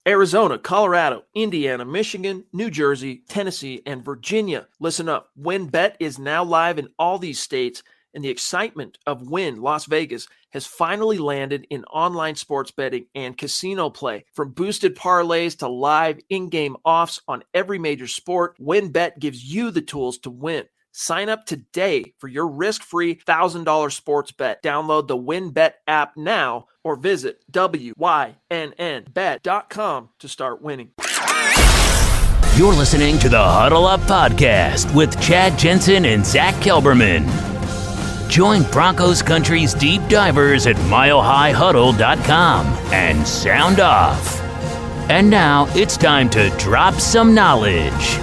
Arizona, Colorado, Indiana, Michigan, New Jersey, Tennessee, and Virginia. Listen up. WynnBET is now live in all these states, and the excitement of Wynn Las Vegas has finally landed in online sports betting and casino play. From boosted parlays to live in-game offs on every major sport, WynnBET gives you the tools to win. Sign up today for your risk-free $1,000 sports bet. Download the WynnBET app now or visit wynnbet.com to start winning. You're listening to the Huddle Up Podcast with Chad Jensen and Zack Kelberman. Join Broncos Country's deep divers at milehighhuddle.com and sound off. And now it's time to drop some knowledge.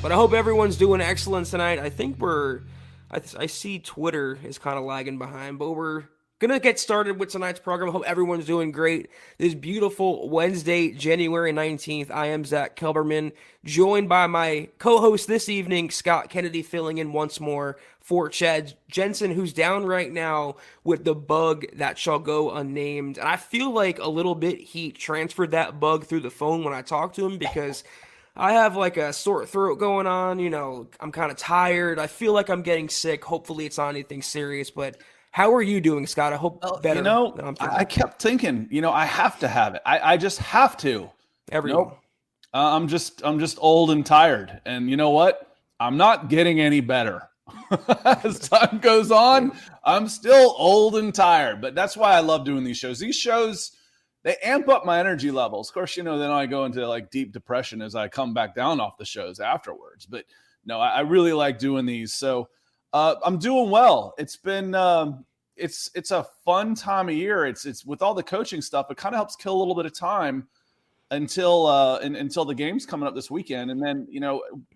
But I hope everyone's doing excellent tonight. I think I see Twitter is kind of lagging behind, but we're going to get started with tonight's program. I hope everyone's doing great. This beautiful Wednesday, January 19th. I am Zack Kelberman, joined by my co-host this evening, Scott Kennedy, filling in once more for Chad Jensen, who's down right now with the bug that shall go unnamed. And I feel like a little bit he transferred that bug through the phone when I talked to him, because I have like a sore throat going on, I'm kind of tired. I feel like I'm getting sick. Hopefully it's not anything serious, but how are you doing, Scott? I hope better. I kept thinking, I have to have it. I just have to. Everyone. Nope. I'm just old and tired. And you know what? I'm not getting any better. As time goes on, I'm still old and tired, but that's why I love doing these shows. These shows, they amp up my energy levels. Of course, then I go into like deep depression as I come back down off the shows afterwards. But no, I really like doing these. So I'm doing well. It's been it's a fun time of year. It's with all the coaching stuff. It kind of helps kill a little bit of time until the game's coming up this weekend. And then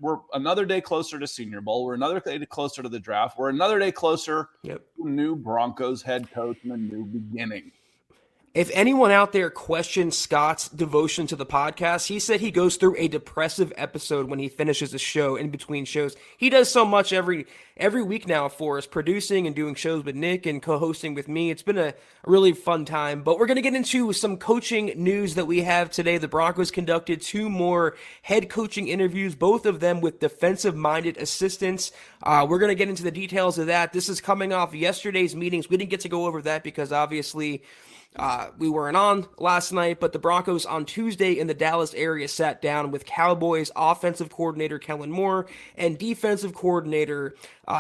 we're another day closer to Senior Bowl. We're another day closer to the draft. We're another day closer to new Broncos head coach and a new beginning. If anyone out there questions Scott's devotion to the podcast, he said he goes through a depressive episode when he finishes a show in between shows. He does so much every week now for us, producing and doing shows with Nick and co-hosting with me. It's been a really fun time, but we're going to get into some coaching news that we have today. The Broncos conducted 2 more head coaching interviews, both of them with defensive-minded assistants. We're going to get into the details of that. This is coming off yesterday's meetings. We didn't get to go over that because obviously we weren't on last night, but the Broncos on Tuesday in the Dallas area sat down with Cowboys offensive coordinator Kellen Moore and defensive coordinator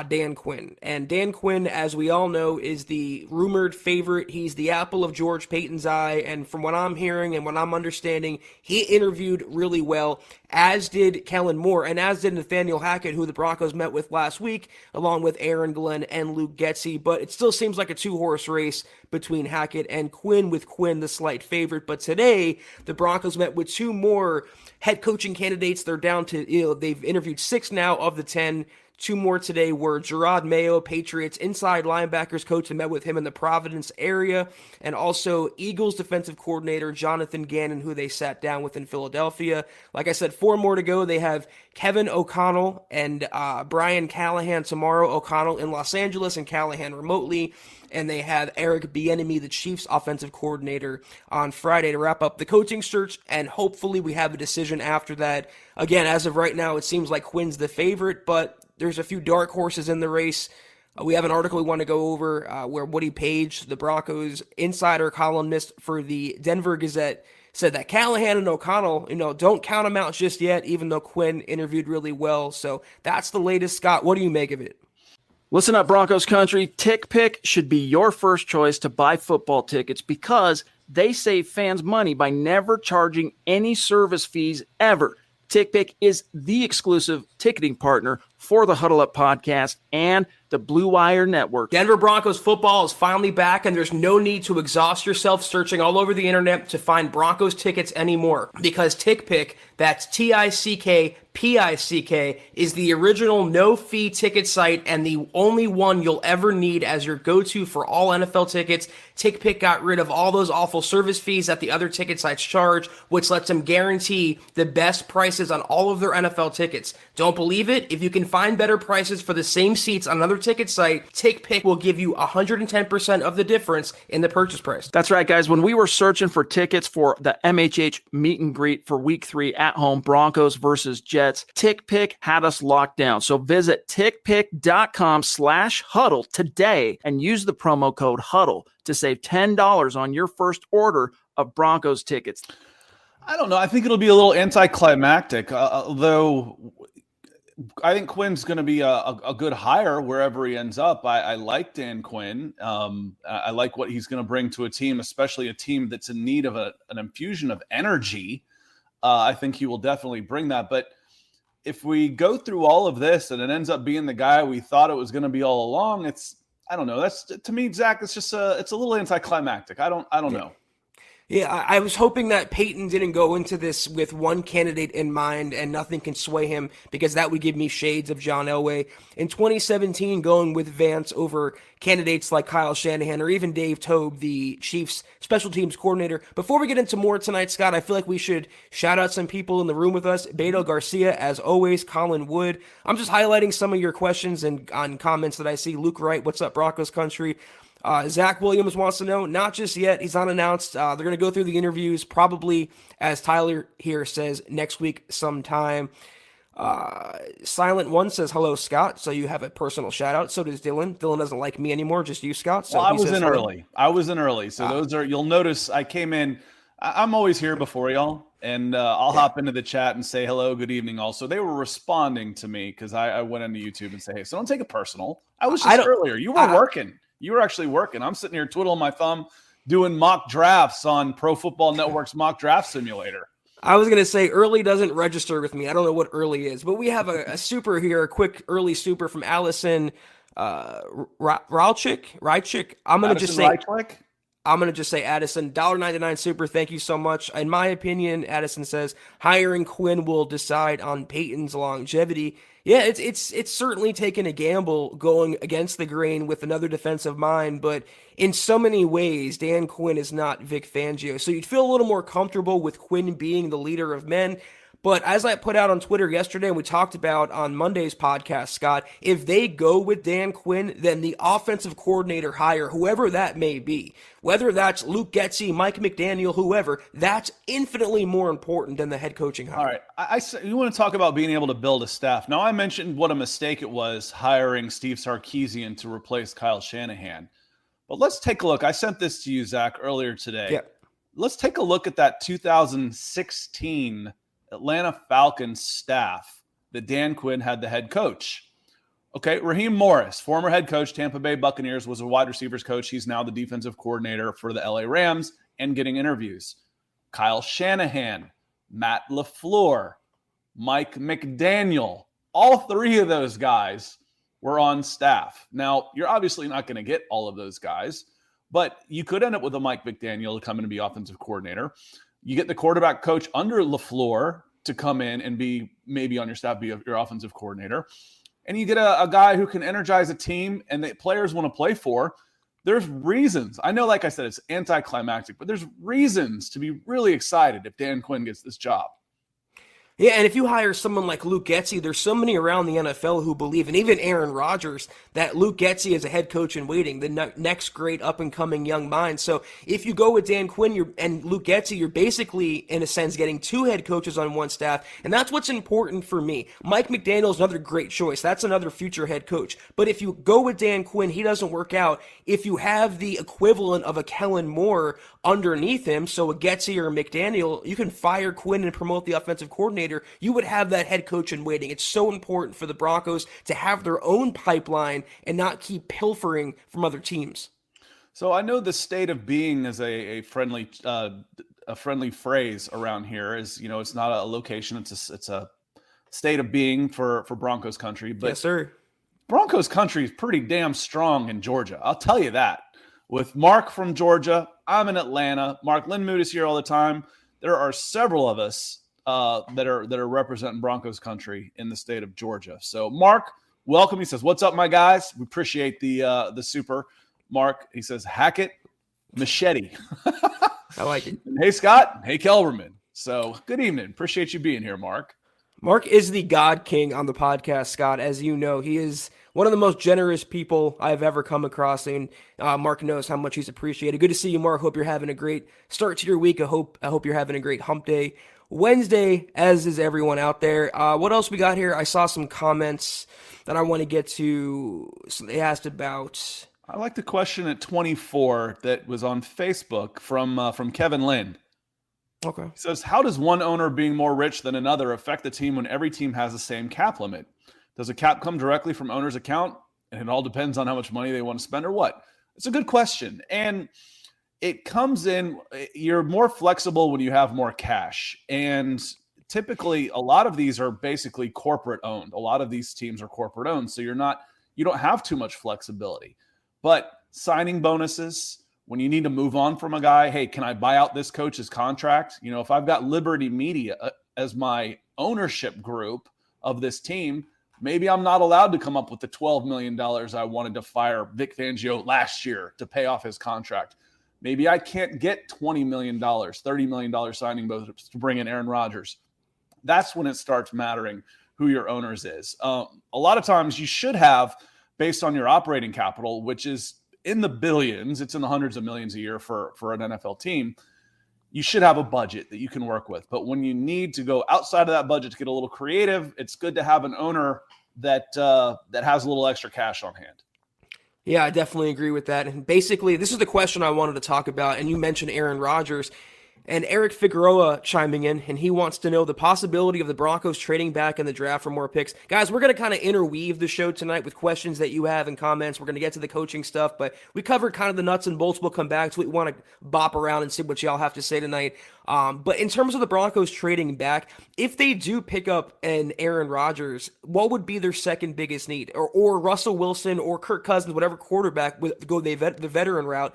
Dan Quinn. And Dan Quinn, as we all know, is the rumored favorite. He's the apple of George Paton's eye, and from what I'm hearing and what I'm understanding, he interviewed really well, as did Kellen Moore, and as did Nathaniel Hackett, who the Broncos met with last week, along with Aaron Glenn and Luke Getsy. But it still seems like a 2-horse race between Hackett and Quinn, with Quinn the slight favorite. But today, the Broncos met with 2 more head coaching candidates. They're down to, they've interviewed 6 now of the 10. 2 more today were Gerard Mayo, Patriots inside linebackers coach, and met with him in the Providence area, and also Eagles defensive coordinator Jonathan Gannon, who they sat down with in Philadelphia. Like I said, 4 more to go. They have Kevin O'Connell and Brian Callahan tomorrow. O'Connell in Los Angeles and Callahan remotely. And they have Eric Bieniemy, the Chiefs offensive coordinator, on Friday to wrap up the coaching search, and hopefully we have a decision after that. Again, as of right now, it seems like Quinn's the favorite, but there's a few dark horses in the race. We have an article we want to go over where Woody Page, the Broncos insider columnist for the Denver Gazette, said that Callahan and O'Connell, don't count them out just yet, even though Quinn interviewed really well. So that's the latest. Scott, what do you make of it? Listen up, Broncos country. TickPick should be your first choice to buy football tickets because they save fans money by never charging any service fees ever. TickPick is the exclusive ticketing partner for the Huddle Up podcast and the Blue Wire Network. Denver Broncos football is finally back, and there's no need to exhaust yourself searching all over the internet to find Broncos tickets anymore, because TickPick, that's TickPick, is the original no-fee ticket site and the only one you'll ever need as your go-to for all NFL tickets. TickPick got rid of all those awful service fees that the other ticket sites charge, which lets them guarantee the best prices on all of their NFL tickets. Don't believe it? If you can find better prices for the same seats on another ticket site, TickPick will give you 110% of the difference in the purchase price. That's right, guys. When we were searching for tickets for the MHH meet and greet for week 3 at home, Broncos versus Jets, TickPick had us locked down. So visit tickpick.com/huddle today and use the promo code HUDDLE to save $10 on your first order of Broncos tickets. I don't know. I think it'll be a little anticlimactic, although I think Quinn's going to be a good hire wherever he ends up. I like Dan Quinn. I like what he's going to bring to a team, especially a team that's in need of an infusion of energy. I think he will definitely bring that. But if we go through all of this and it ends up being the guy we thought it was going to be all along, I don't know. That's, to me, Zach, it's just it's a little anticlimactic. I don't know. Yeah, I was hoping that Paton didn't go into this with one candidate in mind and nothing can sway him, because that would give me shades of John Elway. In 2017, going with Vance over candidates like Kyle Shanahan or even Dave Tobe, the Chiefs special teams coordinator. Before we get into more tonight, Scott, I feel like we should shout out some people in the room with us. Beto Garcia, as always, Colin Wood. I'm just highlighting some of your questions and on comments that I see. Luke Wright, what's up, Broncos country? Zach Williams wants to know, not just yet, he's unannounced. They're going to go through the interviews probably, as Tyler here says, next week sometime. Silent One says, hello, Scott. So you have a personal shout out. So does Dylan. Dylan doesn't like me anymore, just you, Scott. So well, I was in early. So those are, you'll notice I came in, I'm always here before y'all. And I'll hop into the chat and say hello, good evening. Also, they were responding to me because I went into YouTube and say, hey, so don't take it personal. I was just earlier. You were working. You were actually working. I'm sitting here twiddling my thumb doing mock drafts on Pro Football Network's mock draft simulator. I was going to say early doesn't register with me. I don't know what early is, but we have a super here, a quick early super from Allison Rychik. I'm going to just say Addison, $1.99 super. Thank you so much. In my opinion, Addison says, hiring Quinn will decide on Peyton's longevity. Yeah, it's certainly taken a gamble going against the grain with another defensive mind, but in so many ways, Dan Quinn is not Vic Fangio. So you'd feel a little more comfortable with Quinn being the leader of men. But as I put out on Twitter yesterday, and we talked about on Monday's podcast, Scott, if they go with Dan Quinn, then the offensive coordinator hire, whoever that may be, whether that's Luke Getsy, Mike McDaniel, whoever, that's infinitely more important than the head coaching hire. All right. You want to talk about being able to build a staff. Now, I mentioned what a mistake it was hiring Steve Sarkisian to replace Kyle Shanahan. But let's take a look. I sent this to you, Zach, earlier today. Yeah. Let's take a look at that 2016 Atlanta Falcons staff that Dan Quinn had the head coach. Okay, Raheem Morris, former head coach, Tampa Bay Buccaneers, was a wide receivers coach. He's now the defensive coordinator for the LA Rams and getting interviews. Kyle Shanahan, Matt LaFleur, Mike McDaniel, all three of those guys were on staff. Now, you're obviously not going to get all of those guys, but you could end up with a Mike McDaniel to come in and be offensive coordinator. You get the quarterback coach under LaFleur to come in and be maybe on your staff, be your offensive coordinator. And you get a guy who can energize a team and that players want to play for. There's reasons. I know, like I said, it's anticlimactic, but there's reasons to be really excited if Dan Quinn gets this job. Yeah, and if you hire someone like Luke Getsy, there's so many around the NFL who believe, and even Aaron Rodgers, that Luke Getsy is a head coach in waiting, the next great up-and-coming young mind. So if you go with Dan Quinn and Luke Getsy, you're basically, in a sense, getting two head coaches on one staff, and that's what's important for me. Mike McDaniel is another great choice. That's another future head coach. But if you go with Dan Quinn, he doesn't work out. If you have the equivalent of a Kellen Moore underneath him, so a Getsy or a McDaniel, you can fire Quinn and promote the offensive coordinator. You would have that head coach in waiting. It's so important for the Broncos to have their own pipeline and not keep pilfering from other teams. So I know the state of being is a friendly phrase around here. Is, you know, it's not a location. It's a state of being for Broncos country. But yes, sir. Broncos country is pretty damn strong in Georgia. I'll tell you that. With Mark from Georgia, I'm in Atlanta. Mark Lindmood is here all the time. There are several of us that are representing Broncos country in the state of Georgia. So Mark, welcome. He says, "What's up, my guys? We appreciate the super." Mark, he says, "Hackett, machete." I like it. Hey, Scott. Hey, Kelberman. So good evening. Appreciate you being here, Mark. Mark is the God King on the podcast, Scott. As you know, he is one of the most generous people I've ever come across, and Mark knows how much he's appreciated. Good to see you, Mark. Hope you're having a great start to your week. I hope you're having a great hump day Wednesday, as is everyone out there. What else we got here? I saw some comments that I want to get to. So they asked about. I like the question at 24 that was on Facebook from Kevin Lynn. Okay. He says, how does one owner being more rich than another affect the team when every team has the same cap limit? Does a cap come directly from owner's account? And it all depends on how much money they want to spend or what? It's a good question. And it comes in, you're more flexible when you have more cash. And typically a lot of these are basically corporate owned. A lot of these teams are corporate owned. So you don't have too much flexibility. But signing bonuses, when you need to move on from a guy, hey, can I buy out this coach's contract? You know, if I've got Liberty Media as my ownership group of this team, maybe I'm not allowed to come up with the $12 million I wanted to fire Vic Fangio last year to pay off his contract. Maybe I can't get $20 million, $30 million signing bonuses to bring in Aaron Rodgers. That's when it starts mattering who your owners is. A lot of times you should have, based on your operating capital, which is in the billions, it's in the hundreds of millions a year for an NFL team, you should have a budget that you can work with. But when you need to go outside of that budget to get a little creative, it's good to have an owner that has a little extra cash on hand. Yeah, I definitely agree with that. And basically, this is the question I wanted to talk about, and you mentioned Aaron Rodgers. And Eric Figueroa chiming in, and he wants to know the possibility of the Broncos trading back in the draft for more picks. Guys, we're going to kind of interweave the show tonight with questions that you have and comments. We're going to get to the coaching stuff, but we covered kind of the nuts and bolts. We'll come back to it. We want to bop around and see what y'all have to say tonight. But in terms of the Broncos trading back, if they do pick up an Aaron Rodgers, what would be their second biggest need? Or Russell Wilson or Kirk Cousins, whatever quarterback would go the veteran route,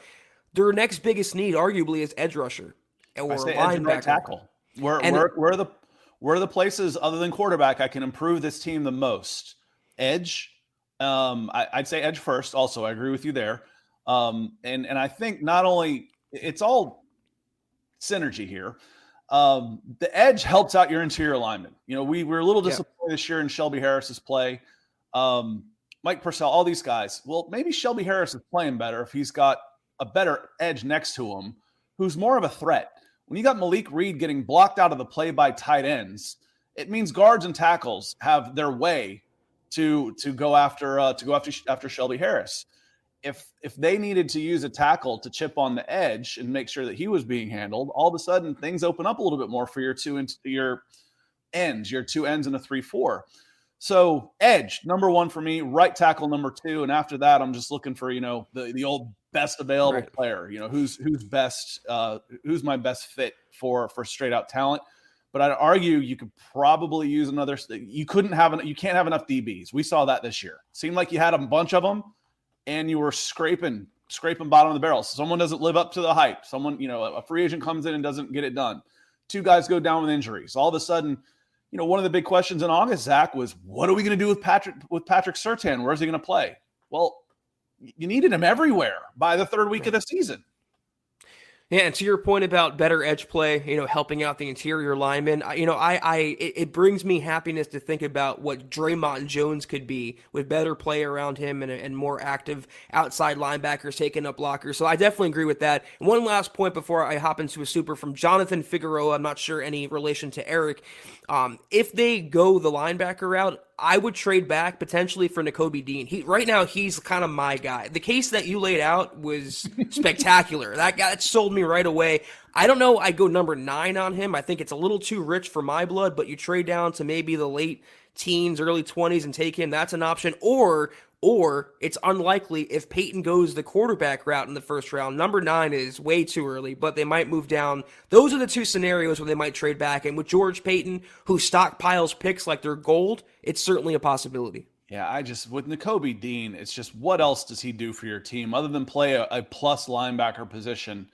their next biggest need arguably is edge rusher. Or I say edge and right tackle. Where are the places other than quarterback I can improve this team the most? Edge. I'd say edge first. Also, I agree with you there. And I think not only it's all synergy here. The edge helps out your interior lineman. You know, we were a little disappointed this year in Shelby Harris's play. Mike Purcell, all these guys. Well, maybe Shelby Harris is playing better if he's got a better edge next to him who's more of a threat. When you got Malik Reed getting blocked out of the play by tight ends, it means guards and tackles have their way to go after Shelby Harris. If they needed to use a tackle to chip on the edge and make sure that he was being handled, all of a sudden things open up a little bit more for your two ends in a 3-4. So edge, number one for me, right tackle number two, and after that, I'm just looking for the old best available player. Who's my best fit for straight out talent. But I'd argue you could probably use another. You can't have enough DBs. We saw that this year. Seemed like you had a bunch of them, and you were scraping bottom of the barrel. Someone doesn't live up to the hype. Someone, a free agent comes in and doesn't get it done. Two guys go down with injuries. All of a sudden, one of the big questions in August, Zach, was what are we going to do with Patrick Surtain? Where's he going to play? Well, you needed him everywhere by the third week of the season. Yeah, and to your point about better edge play, helping out the interior linemen, it brings me happiness to think about what Draymond Jones could be with better play around him and more active outside linebackers taking up blockers. So I definitely agree with that. And one last point before I hop into a super from Jonathan Figueroa. I'm not sure any relation to Eric. If they go the linebacker route, I would trade back potentially for Nakobe Dean. Right now, he's kind of my guy. The case that you laid out was spectacular. That sold me right away. I don't know. I'd go number 9 on him. I think it's a little too rich for my blood, but you trade down to maybe the late teens, early 20s and take him. That's an option. Or it's unlikely if Paton goes the quarterback route in the first round. Number 9 is way too early, but they might move down. Those are the two scenarios where they might trade back. And with George Paton, who stockpiles picks like they're gold, it's certainly a possibility. Yeah, with Nakobe Dean, it's just what else does he do for your team other than play a plus linebacker position?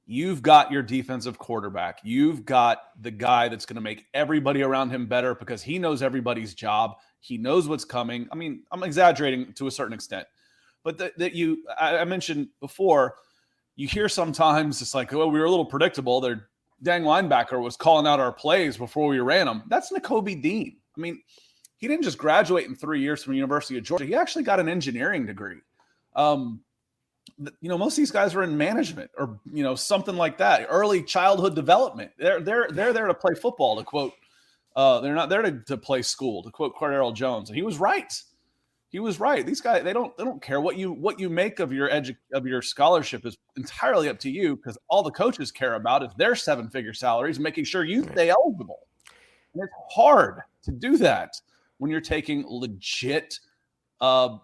You've got your defensive quarterback. You've got the guy that's going to make everybody around him better because he knows everybody's job. He knows what's coming. I mean, I'm exaggerating to a certain extent, but I mentioned before, you hear sometimes it's like, oh, we were a little predictable. They're dang linebacker was calling out our plays before we ran them. That's Mcgahy Dean. I mean, he didn't just graduate in 3 years from the University of Georgia. He actually got an engineering degree. Most of these guys are in management or, something like that. Early childhood development. They're there to play football, to quote. They're not there to play school, to quote Cordero Jones. And he was right. These guys, they don't care what you make of your scholarship is entirely up to you, because all the coaches care about is their 7-figure salaries, making sure you stay eligible. And it's hard to do that when you're taking legit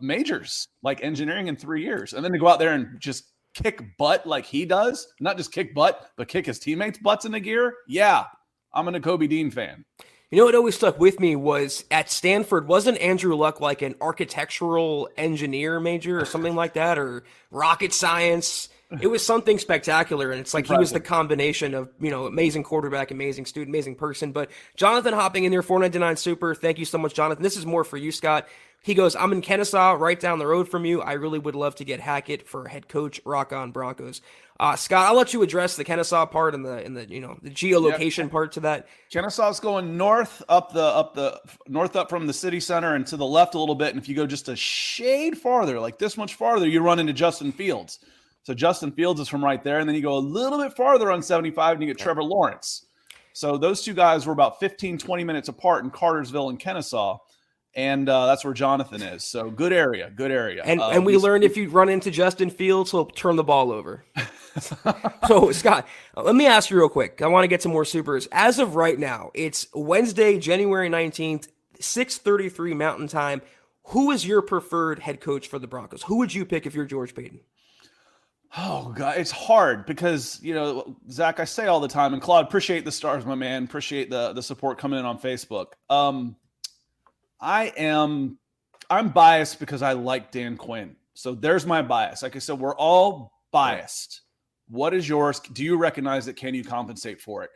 majors like engineering in 3 years, and then to go out there and just kick butt like he does, not just kick butt, but kick his teammates' butts into gear. Yeah, I'm a Mcgahy Dean fan. You know what always stuck with me was at Stanford, wasn't Andrew Luck like an architectural engineer major or something like that, or rocket science? It was something spectacular, and it's like he was the combination of, amazing quarterback, amazing student, amazing person. But Jonathan hopping in there, $4.99 super. Thank you so much, Jonathan. This is more for you, Scott. He goes, I'm in Kennesaw, right down the road from you. I really would love to get Hackett for head coach. Rock on Broncos. Scott, I'll let you address the Kennesaw part and the geolocation part to that. Kennesaw's going north up from the city center and to the left a little bit. And if you go just a shade farther, like this much farther, you run into Justin Fields. So Justin Fields is from right there. And then you go a little bit farther on 75 and you get Trevor Lawrence. So those two guys were about 15, 20 minutes apart in Cartersville and Kennesaw. And that's where Jonathan is. So good area. And we learned if you run into Justin Fields, he'll turn the ball over. So, Scott, let me ask you real quick. I want to get some more supers. As of right now, it's Wednesday, January 19th, 6:33 Mountain Time. Who is your preferred head coach for the Broncos? Who would you pick if you're George Paton? Oh, God, it's hard because, Zach, I say all the time, and Claude, appreciate the stars, my man. Appreciate the support coming in on Facebook. I'm biased because I like Dan Quinn. So there's my bias. Like I said, we're all biased. What is yours? Do you recognize it? Can you compensate for it?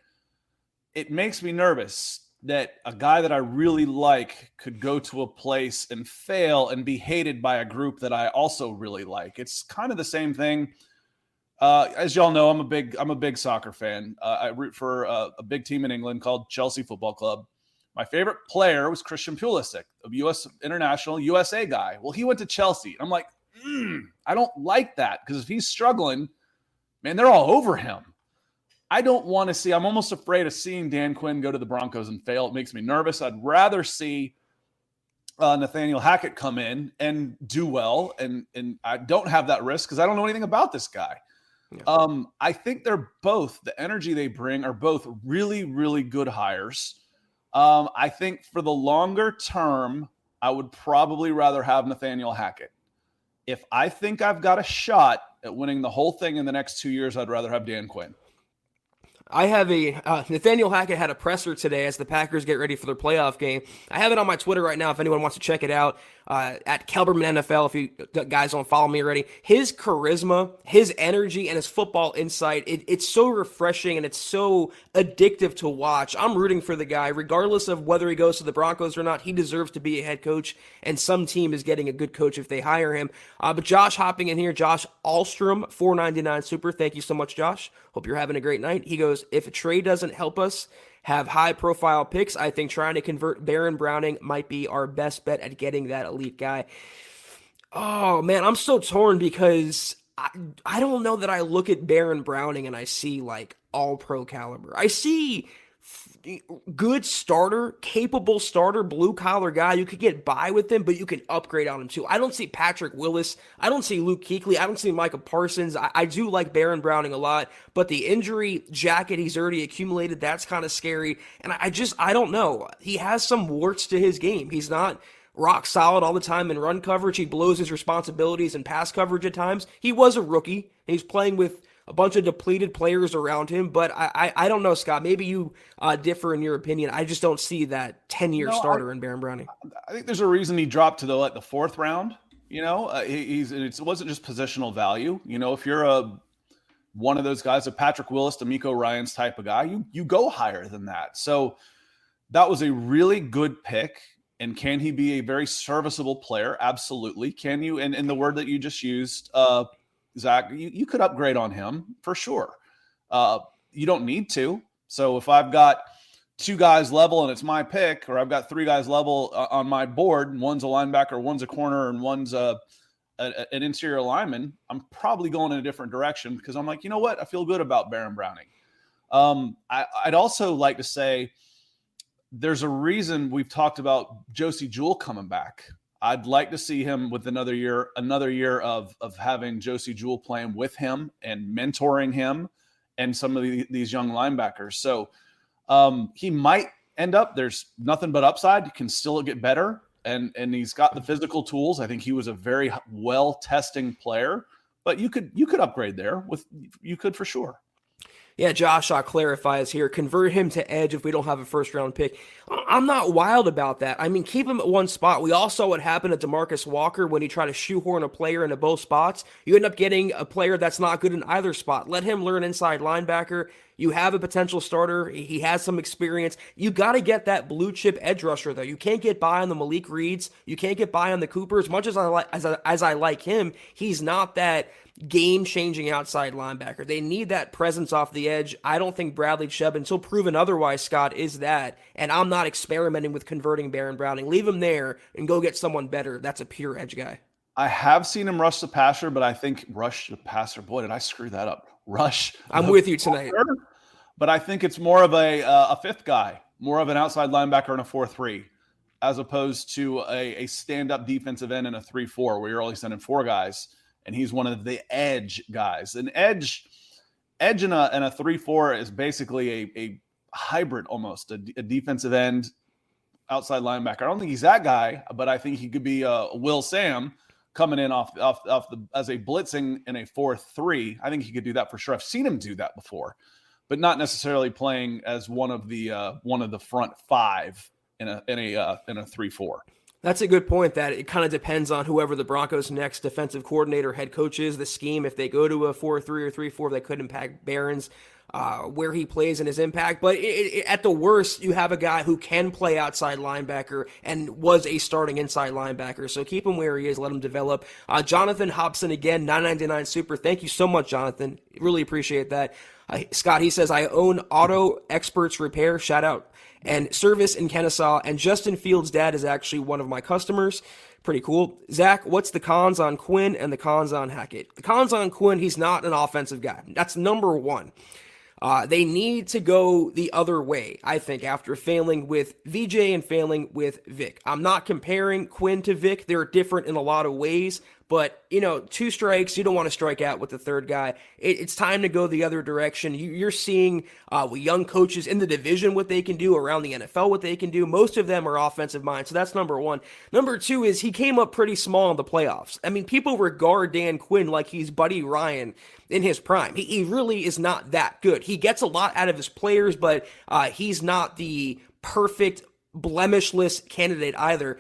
It makes me nervous that a guy that I really like could go to a place and fail and be hated by a group that I also really like. It's kind of the same thing. As y'all know, I'm a big soccer fan. I root for a big team in England called Chelsea Football Club. My favorite player was Christian Pulisic, a U.S. international USA guy. Well, he went to Chelsea. I'm like, I don't like that, because if he's struggling, man, they're all over him. I don't want to see. I'm almost afraid of seeing Dan Quinn go to the Broncos and fail. It makes me nervous. I'd rather see Nathaniel Hackett come in and do well, and I don't have that risk because I don't know anything about this guy. Yeah. I think they're both, the energy they bring are both really, really good hires. I think for the longer term, I would probably rather have Nathaniel Hackett. If I think I've got a shot at winning the whole thing in the next 2 years, I'd rather have Dan Quinn. I have Nathaniel Hackett had a presser today as the Packers get ready for their playoff game. I have it on my Twitter right now if anyone wants to check it out, at Kelberman NFL, if you guys don't follow me already. His charisma, his energy, and his football insight, it's so refreshing and it's so addictive to watch. I'm rooting for the guy. Regardless of whether he goes to the Broncos or not, he deserves to be a head coach, and some team is getting a good coach if they hire him. But Josh hopping in here, Josh Alstrom, $4.99 super. Thank you so much, Josh. Hope you're having a great night. He goes, if a trade doesn't help us have high-profile picks, I think trying to convert Baron Browning might be our best bet at getting that elite guy. Oh, man, I'm so torn because I don't know that I look at Baron Browning and I see, like, all-pro caliber. I see good starter, capable starter, blue-collar guy. You could get by with him, but you can upgrade on him, too. I don't see Patrick Willis. I don't see Luke Kuechly. I don't see Micah Parsons. I do like Baron Browning a lot, but the injury jacket he's already accumulated, that's kind of scary. And I don't know. He has some warts to his game. He's not rock solid all the time in run coverage. He blows his responsibilities in pass coverage at times. He was a rookie, and he's playing with a bunch of depleted players around him, but I don't know, Scott. Maybe you differ in your opinion. I just don't see that 10-year starter in Baron Browning. I think there's a reason he dropped to the fourth round. It wasn't just positional value. If you're one of those guys, a Patrick Willis, D'Amico Ryans type of guy, you go higher than that. So that was a really good pick. And can he be a very serviceable player? Absolutely. Can you? And in the word that you just used, Zach, you could upgrade on him for sure. You don't need to. So if I've got 2 guys level and it's my pick, or I've got 3 guys level on my board, and one's a linebacker, one's a corner, and one's an interior lineman, I'm probably going in a different direction because I'm like, you know what? I feel good about Baron Browning. I'd also like to say there's a reason we've talked about Josie Jewell coming back. I'd like to see him with another year of having Josie Jewell playing with him and mentoring him and some of these young linebackers. So he might end up, there's nothing but upside. He can still get better, and he's got the physical tools. I think he was a very well-testing player, but you could upgrade there you could for sure. Yeah, Josh clarifies here, convert him to edge if we don't have a first-round pick. I'm not wild about that. I mean, keep him at one spot. We all saw what happened to DeMarcus Walker when he tried to shoehorn a player into both spots. You end up getting a player that's not good in either spot. Let him learn inside linebacker. You have a potential starter. He has some experience. You got to get that blue-chip edge rusher, though. You can't get by on the Malik Reeds. You can't get by on the Cooper. As much as I like him, he's not that game-changing outside linebacker. They need that presence off the edge. I don't think Bradley Chubb, until proven otherwise, Scott, is that. And I'm not experimenting with converting Baron Browning. Leave him there and go get someone better. That's a pure edge guy. I have seen him rush the passer, but I think rush the passer. Boy, did I screw that up. Rush. I'm with you tonight. Passer, but I think it's more of a fifth guy, more of an outside linebacker in a 4-3, as opposed to a stand-up defensive end in a 3-4, where you're only sending 4 guys. And he's one of the edge guys. An edge in a 3-4 is basically a hybrid almost, a defensive end, outside linebacker. I don't think he's that guy, but I think he could be Will Sam coming in off as a blitzing in a 4-3. I think he could do that for sure. I've seen him do that before, but not necessarily playing as one of the front 5 in a 3-4. That's a good point, that it kind of depends on whoever the Broncos' next defensive coordinator, head coach is, the scheme. If they go to a 4-3 or 3-4, that could impact Barron's, where he plays and his impact. But at the worst, you have a guy who can play outside linebacker and was a starting inside linebacker. So keep him where he is, let him develop. Jonathan Hobson, again, $9.99 super. Thank you so much, Jonathan. Really appreciate that. Scott, he says, I own Auto Experts Repair. Shout out. And service in Kennesaw, and Justin Fields' dad is actually one of my customers. Pretty cool. Zach, what's the cons on Quinn and the cons on Hackett? The cons on Quinn, he's not an offensive guy. That's number one. They need to go the other way, I think, after failing with VJ and failing with Vic. I'm not comparing Quinn to Vic. They're different in a lot of ways. But, 2 strikes, you don't want to strike out with the third guy. It's time to go the other direction. You're seeing with young coaches in the division what they can do, around the NFL what they can do. Most of them are offensive minds, so that's number one. Number two is he came up pretty small in the playoffs. I mean, people regard Dan Quinn like he's Buddy Ryan in his prime. He really is not that good. He gets a lot out of his players, but he's not the perfect, blemishless candidate either.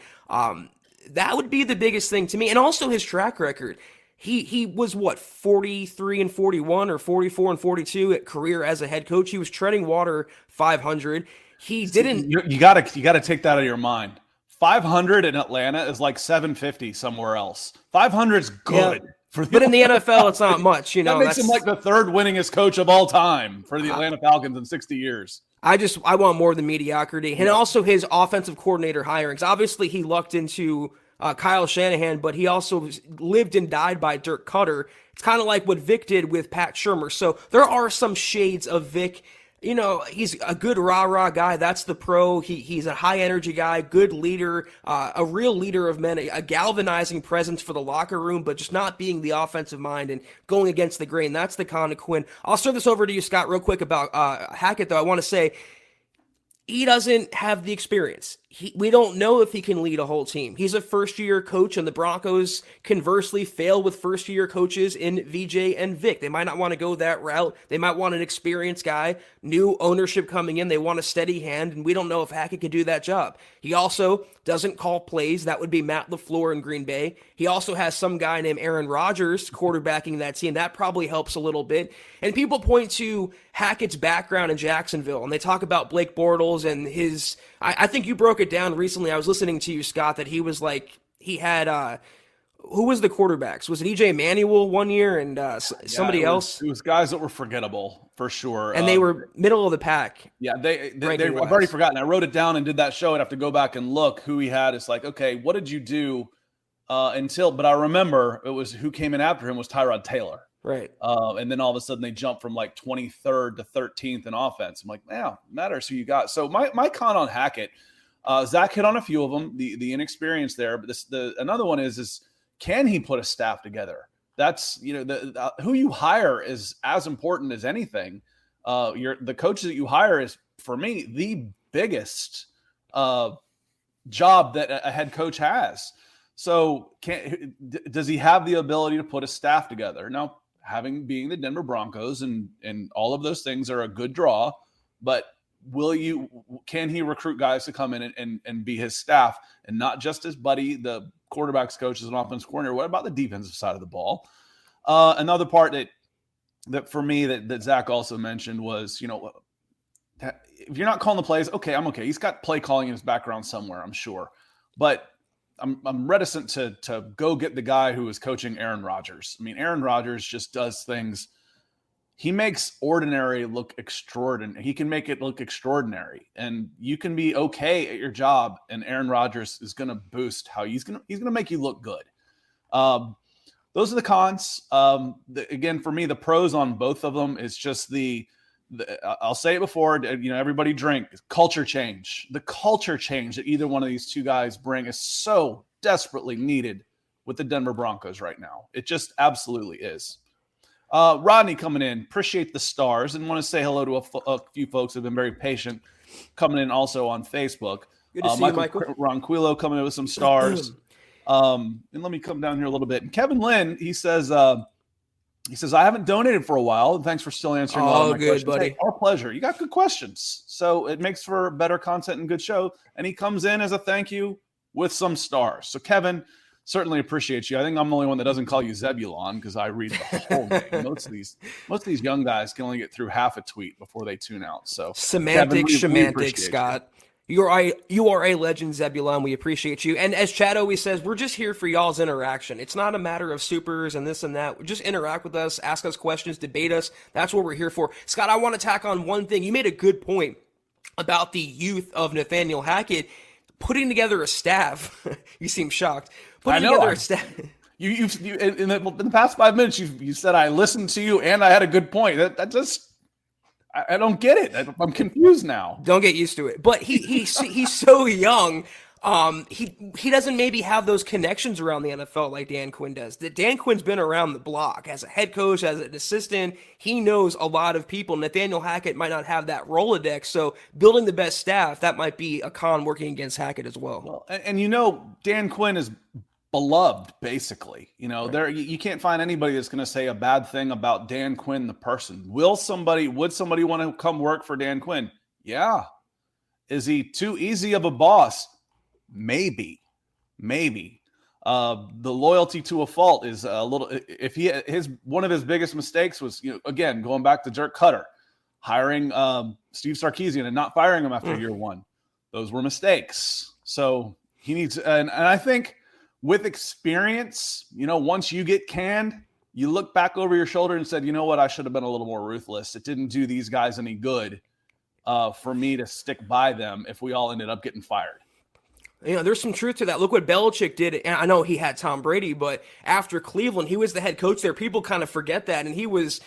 That would be the biggest thing to me. And also his track record. He was 43-41 or 44-42 at career as a head coach. He was treading water 500. He didn't. You gotta take that out of your mind. 500 in Atlanta is like 750 somewhere else. 500 is good. Yeah, but in the NFL, it's not much. That makes him like the 3rd winningest coach of all time for the Atlanta Falcons in 60 years. I want more than mediocrity. And also his offensive coordinator hirings. Obviously, he lucked into Kyle Shanahan, but he also lived and died by Dirk Cutter. It's kind of like what Vic did with Pat Shurmur. So there are some shades of Vic. He's a good rah-rah guy. That's the pro. He's a high-energy guy, good leader, a real leader of men, a galvanizing presence for the locker room, but just not being the offensive mind and going against the grain. That's the con of Quinn. I'll throw this over to you, Scott, real quick about Hackett, though. I want to say he doesn't have the experience. We don't know if he can lead a whole team. He's a first-year coach, and the Broncos conversely fail with first-year coaches in VJ and Vic. They might not want to go that route. They might want an experienced guy, new ownership coming in. They want a steady hand, and we don't know if Hackett can do that job. He also doesn't call plays. That would be Matt LaFleur in Green Bay. He also has some guy named Aaron Rodgers quarterbacking that team. That probably helps a little bit. And people point to Hackett's background in Jacksonville, and they talk about Blake Bortles and his... I think you broke it down recently. I was listening to you, Scott, that he was like, he had, who was the quarterbacks? Was it EJ Manuel one year and somebody else? It was guys that were forgettable. for sure. And they were middle of the pack. Yeah, I've already forgotten. I wrote it down and did that show. I'd have to go back and look who he had. It's like, okay, what did you do but I remember it was who came in after him was Tyrod Taylor. Right. And then all of a sudden they jumped from like 23rd to 13th in offense. I'm like, yeah, matters who you got. So my con on Hackett, Zack hit on a few of them, the inexperience there. But another one is can he put a staff together? That's, who you hire is as important as anything. The coaches that you hire is, for me, the biggest job that a head coach has. So does he have the ability to put a staff together? Now, being the Denver Broncos and all of those things are a good draw, but can he recruit guys to come in and be his staff and not just his buddy, the quarterback's coach as an offense coordinator? What about the defensive side of the ball? Another part that for me that Zack also mentioned was, if you're not calling the plays, okay, I'm okay. He's got play calling in his background somewhere, I'm sure. But I'm reticent to go get the guy who is coaching Aaron Rodgers. I mean, Aaron Rodgers just does things. He makes ordinary look extraordinary. He can make it look extraordinary, and you can be okay at your job, and Aaron Rodgers is going to boost how he's going to make you look good. Those are the cons. Again, for me, the pros on both of them is just I'll say it before, everybody drink. Culture change. The culture change that either one of these two guys bring is so desperately needed with the Denver Broncos right now. It just absolutely is. Rodney coming in. Appreciate the stars and want to say hello to a few folks who have been very patient coming in also on Facebook. Good to see you, Michael. Ronquillo coming in with some stars. And let me come down here a little bit. And Kevin Lynn, he says, I haven't donated for a while. And thanks for still answering all of my questions. Buddy. Hey, our pleasure. You got good questions. So it makes for better content and good show. And he comes in as a thank you with some stars. So Kevin, certainly appreciate you. I think I'm the only one that doesn't call you Zebulon because I read the whole name. Most of these young guys can only get through half a tweet before they tune out. So semantics, Scott. You are a legend, Zebulon. We appreciate you. And as Chad always says, we're just here for y'all's interaction. It's not a matter of supers and this and that. Just interact with us, ask us questions, debate us. That's what we're here for. Scott, I want to tack on one thing. You made a good point about the youth of Nathaniel Hackett putting together a staff. You seem shocked. Together a staff. You in the past 5 minutes, you said I listened to you and I had a good point. That just. I don't get it. I'm confused now. Don't get used to it. But he's so young. He doesn't maybe have those connections around the NFL like Dan Quinn does. Dan Quinn's been around the block as a head coach, as an assistant. He knows a lot of people. Nathaniel Hackett might not have that Rolodex. So building the best staff, that might be a con working against Hackett as well. And Dan Quinn is beloved, basically. Right. You can't find anybody that's going to say a bad thing about Dan Quinn, the person. Would somebody want to come work for Dan Quinn? Yeah. Is he too easy of a boss? Maybe. The loyalty to a fault is a little. If one of his biggest mistakes was, again, going back to Dirk Cutter, hiring Steve Sarkisian and not firing him after year one. Those were mistakes. So he needs, and I think. With experience, once you get canned, you look back over your shoulder and said, you know what, I should have been a little more ruthless. It didn't do these guys any good for me to stick by them if we all ended up getting fired. There's some truth to that. Look what Belichick did. And I know he had Tom Brady, but after Cleveland, he was the head coach there. People kind of forget that. And he was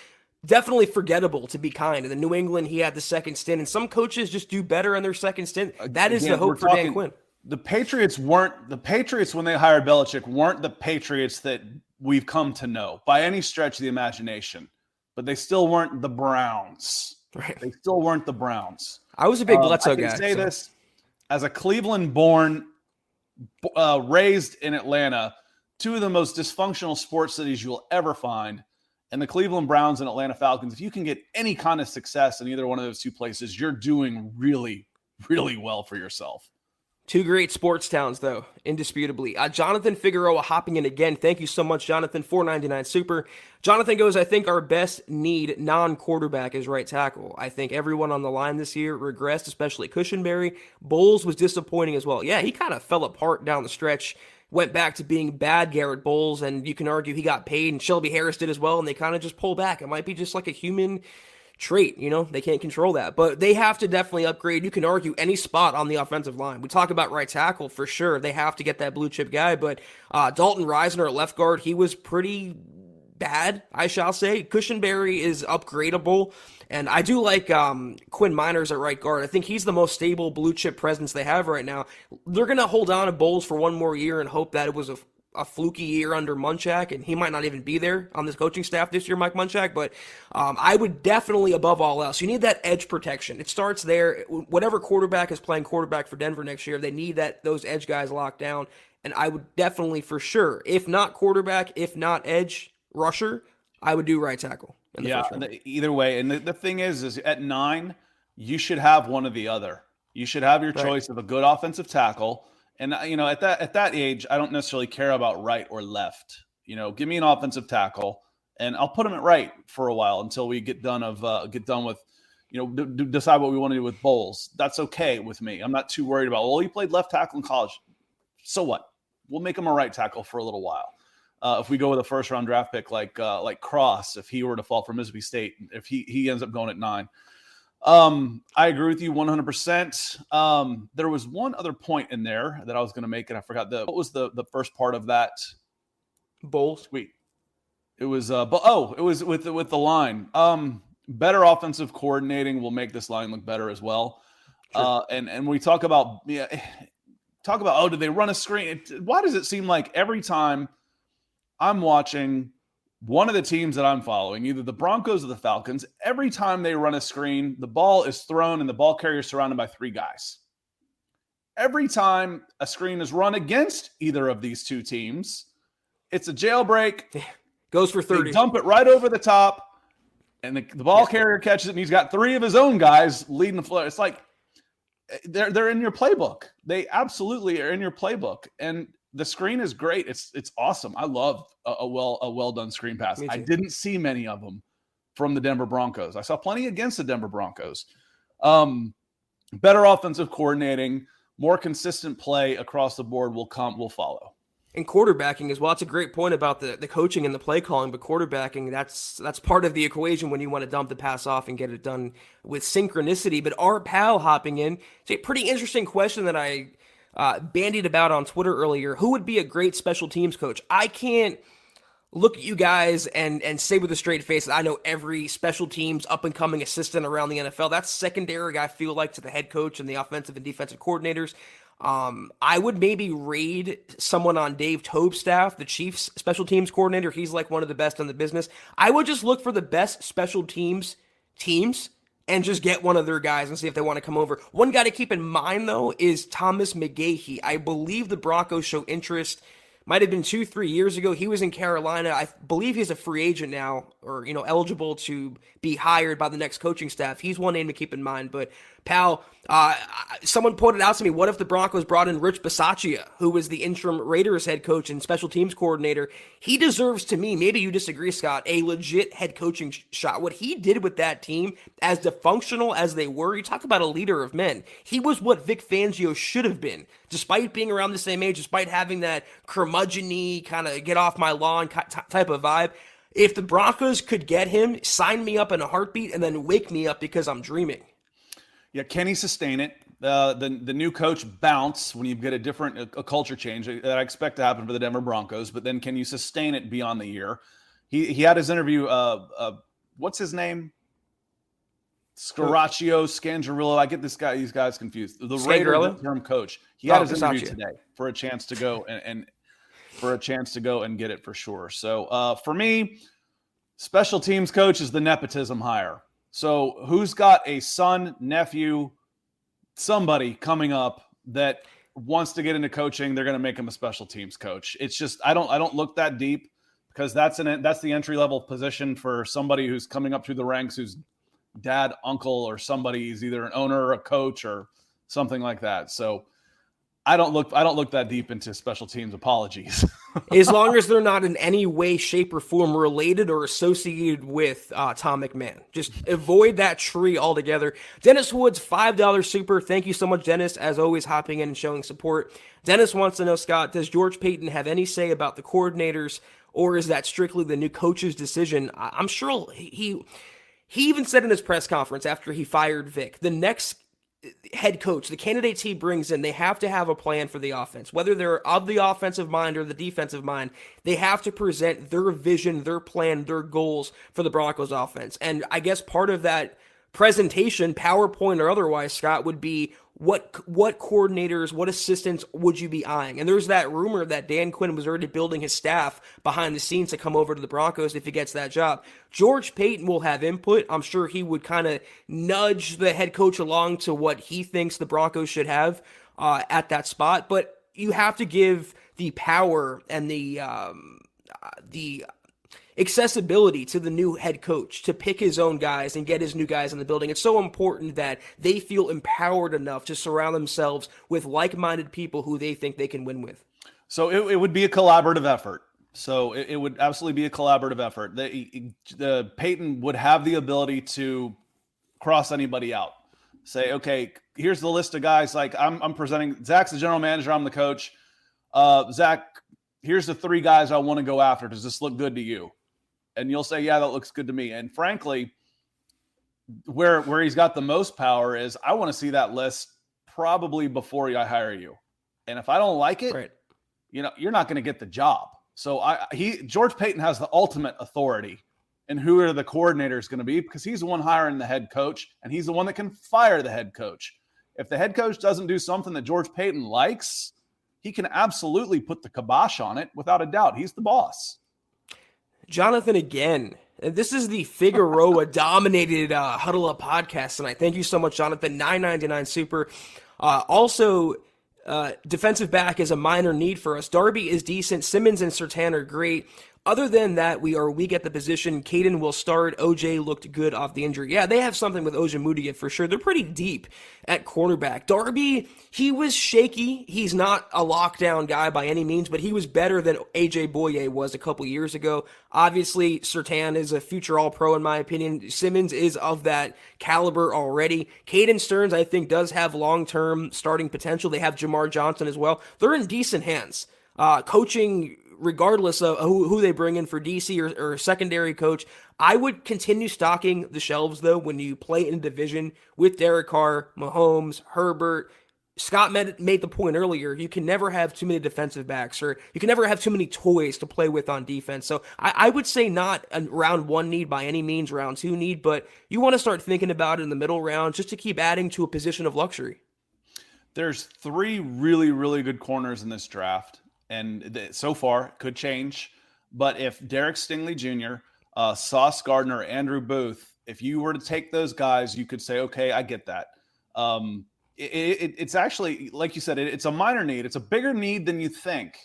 definitely forgettable, to be kind. And in New England, he had the second stint. And some coaches just do better in their second stint. That is the hope for Dan Quinn. The Patriots when they hired Belichick weren't the Patriots that we've come to know by any stretch of the imagination, but they still weren't the Browns. Right. They still weren't the Browns. I was a big Bledsoe guy. I can say this as a Cleveland-born, raised in Atlanta, two of the most dysfunctional sports cities you'll ever find, and the Cleveland Browns and Atlanta Falcons. If you can get any kind of success in either one of those two places, you're doing really, really well for yourself. Two great sports towns, though, indisputably. Jonathan Figueroa hopping in again. Thank you so much, Jonathan. $4.99 super. Jonathan goes, I think our best need non-quarterback is right tackle. I think everyone on the line this year regressed, especially Cushenberry. Bowles was disappointing as well. Yeah, he kind of fell apart down the stretch, went back to being bad Garrett Bowles, and you can argue he got paid, and Shelby Harris did as well, and they kind of just pull back. It might be just like a human trait. They can't control that, but they have to definitely upgrade. You can argue any spot on the offensive line. We talk about right tackle for sure. They have to get that blue chip guy, but Dalton Risner at left guard, he was pretty bad, I shall say. Cushenberry is upgradable, and I do like Quinn Miners at right guard. I think he's the most stable blue chip presence they have right now. They're going to hold on to Bowles for one more year and hope that it was a fluky year under Munchak, and he might not even be there on this coaching staff this year, Mike Munchak, but I would definitely, above all else, you need that edge protection. It starts there. Whatever quarterback is playing quarterback for Denver next year, they need those edge guys locked down, and I would definitely, for sure, if not quarterback, if not edge rusher, I would do right tackle in the first round. Either way. And the thing is at 9, you should have one or the other. You should have your choice of a good offensive tackle. And, at that age, I don't necessarily care about right or left. Give me an offensive tackle, and I'll put him at right for a while until we get done with, decide what we want to do with Bowles. That's okay with me. I'm not too worried about, he played left tackle in college. So what? We'll make him a right tackle for a little while. If we go with a first-round draft pick like Cross, if he were to fall from Mississippi State, if he ends up going at 9. I agree with you 100%. There was one other point in there that I was going to make, and I forgot what was the first part of that. Bowles. Sweet. It was it was with the line. Better offensive coordinating will make this line look better as well. Sure. And we talk about did they run a screen? Why does it seem like every time I'm watching one of the teams that I'm following, either the Broncos or the Falcons, every time they run a screen, the ball is thrown and the ball carrier is surrounded by 3 guys. Every time a screen is run against either of these two teams, it's a jailbreak. Goes for 30. They dump it right over the top, and the ball carrier catches it, and he's got 3 of his own guys leading the flow. It's like they're in your playbook. They absolutely are in your playbook, and the screen is great. It's awesome. I love a well done screen pass. I didn't see many of them from the Denver Broncos. I saw plenty against the Denver Broncos. Better offensive coordinating, more consistent play across the board will follow. And quarterbacking as well. It's a great point about the coaching and the play calling, but quarterbacking, that's part of the equation when you want to dump the pass off and get it done with synchronicity. But Art Powell hopping in, it's a pretty interesting question that I bandied about on Twitter earlier. Who would be a great special teams coach? I can't look at you guys and say with a straight face that I know every special teams up-and-coming assistant around the NFL. That's secondary, I feel like, to the head coach and the offensive and defensive coordinators. I would maybe raid someone on Dave Tobe's staff, the Chiefs special teams coordinator. He's like one of the best in the business. I would just look for the best special teams and just get one of their guys and see if they want to come over. One guy to keep in mind, though, is Thomas Mcgahy. I believe the Broncos show interest. Might have been 2-3 years ago. He was in Carolina. I believe he's a free agent now, or eligible to be hired by the next coaching staff. He's one name to keep in mind. But pal, someone pointed out to me, what if the Broncos brought in Rich Bisaccia, who was the interim Raiders head coach and special teams coordinator? He deserves, to me, maybe you disagree, Scott, a legit head coaching shot. What he did with that team, as dysfunctional as they were, you talk about a leader of men. He was what Vic Fangio should have been, despite being around the same age, despite having that curmudgeon-y kind of get off my lawn type of vibe. If the Broncos could get him, sign me up in a heartbeat and then wake me up because I'm dreaming. Yeah, can he sustain it? The new coach bounce when you get a culture change that I expect to happen for the Denver Broncos, but then can you sustain it beyond the year? He had his interview. What's his name? Scangarillo. I get these guys confused. The Raiders interim coach. He had his interview today for a chance to go and get it for sure. So for me, special teams coach is the nepotism hire. So who's got a son, nephew, somebody coming up that wants to get into coaching? They're going to make him a special teams coach. It's just I don't look that deep because that's the entry level position for somebody who's coming up through the ranks, who's dad, uncle, or somebody is either an owner or a coach or something like that. So I don't look that deep into special teams. Apologies. As long as they're not in any way, shape, or form related or associated with Tom McMahon. Just avoid that tree altogether. Dennis Woods, $5 super. Thank you so much, Dennis, as always, hopping in and showing support. Dennis wants to know, Scott, does George Paton have any say about the coordinators, or is that strictly the new coach's decision? I'm sure He even said in his press conference after he fired Vic, the next head coach, the candidates he brings in, they have to have a plan for the offense. Whether they're of the offensive mind or the defensive mind, they have to present their vision, their plan, their goals for the Broncos offense. And I guess part of that presentation, PowerPoint or otherwise, Scott, would be what coordinators, what assistants would you be eyeing? And there's that rumor that Dan Quinn was already building his staff behind the scenes to come over to the Broncos if he gets that job. George Paton will have input. I'm sure he would kind of nudge the head coach along to what he thinks the Broncos should have at that spot. But you have to give the power and the accessibility to the new head coach to pick his own guys and get his new guys in the building. It's so important that they feel empowered enough to surround themselves with like-minded people who they think they can win with. So it would be a collaborative effort. So it would absolutely be a collaborative effort. The Peyton would have the ability to cross anybody out. Say, okay, here's the list of guys. Like I'm presenting. Zach's the general manager. I'm the coach. Zach, here's the 3 guys I want to go after. Does this look good to you? And you'll say, yeah, that looks good to me. And frankly, where he's got the most power is I want to see that list probably before I hire you. And if I don't like it, right, you're not going to get the job. So George Paton has the ultimate authority in who are the coordinators going to be, because he's the one hiring the head coach, and he's the one that can fire the head coach. If the head coach doesn't do something that George Paton likes, he can absolutely put the kibosh on it without a doubt. He's the boss. Jonathan, again, this is the Figueroa-dominated Huddle Up podcast tonight. Thank you so much, Jonathan. $9.99 super. Also, defensive back is a minor need for us. Darby is decent. Simmons and Surtain are great. Other than that, we are weak at the position. Caden will start. OJ looked good off the injury. Yeah, they have something with Ojemudia for sure. They're pretty deep at cornerback. Darby, he was shaky. He's not a lockdown guy by any means, but he was better than AJ Boye was a couple years ago. Obviously, Surtain is a future All-Pro in my opinion. Simmons is of that caliber already. Caden Stearns, I think, does have long-term starting potential. They have Jamar Johnson as well. They're in decent hands. Coaching, regardless of who they bring in for DC or secondary coach, I would continue stocking the shelves, though, when you play in a division with Derek Carr, Mahomes, Herbert. Scott made the point earlier, you can never have too many defensive backs, or you can never have too many toys to play with on defense. So I would say not a round 1 need by any means, round 2 need, but you want to start thinking about it in the middle round just to keep adding to a position of luxury. There's 3 really, really good corners in this draft. And so far, could change. But if Derek Stingley Jr., Sauce Gardner, Andrew Booth, if you were to take those guys, you could say, okay, I get that. It's actually, like you said, it's a minor need. It's a bigger need than you think,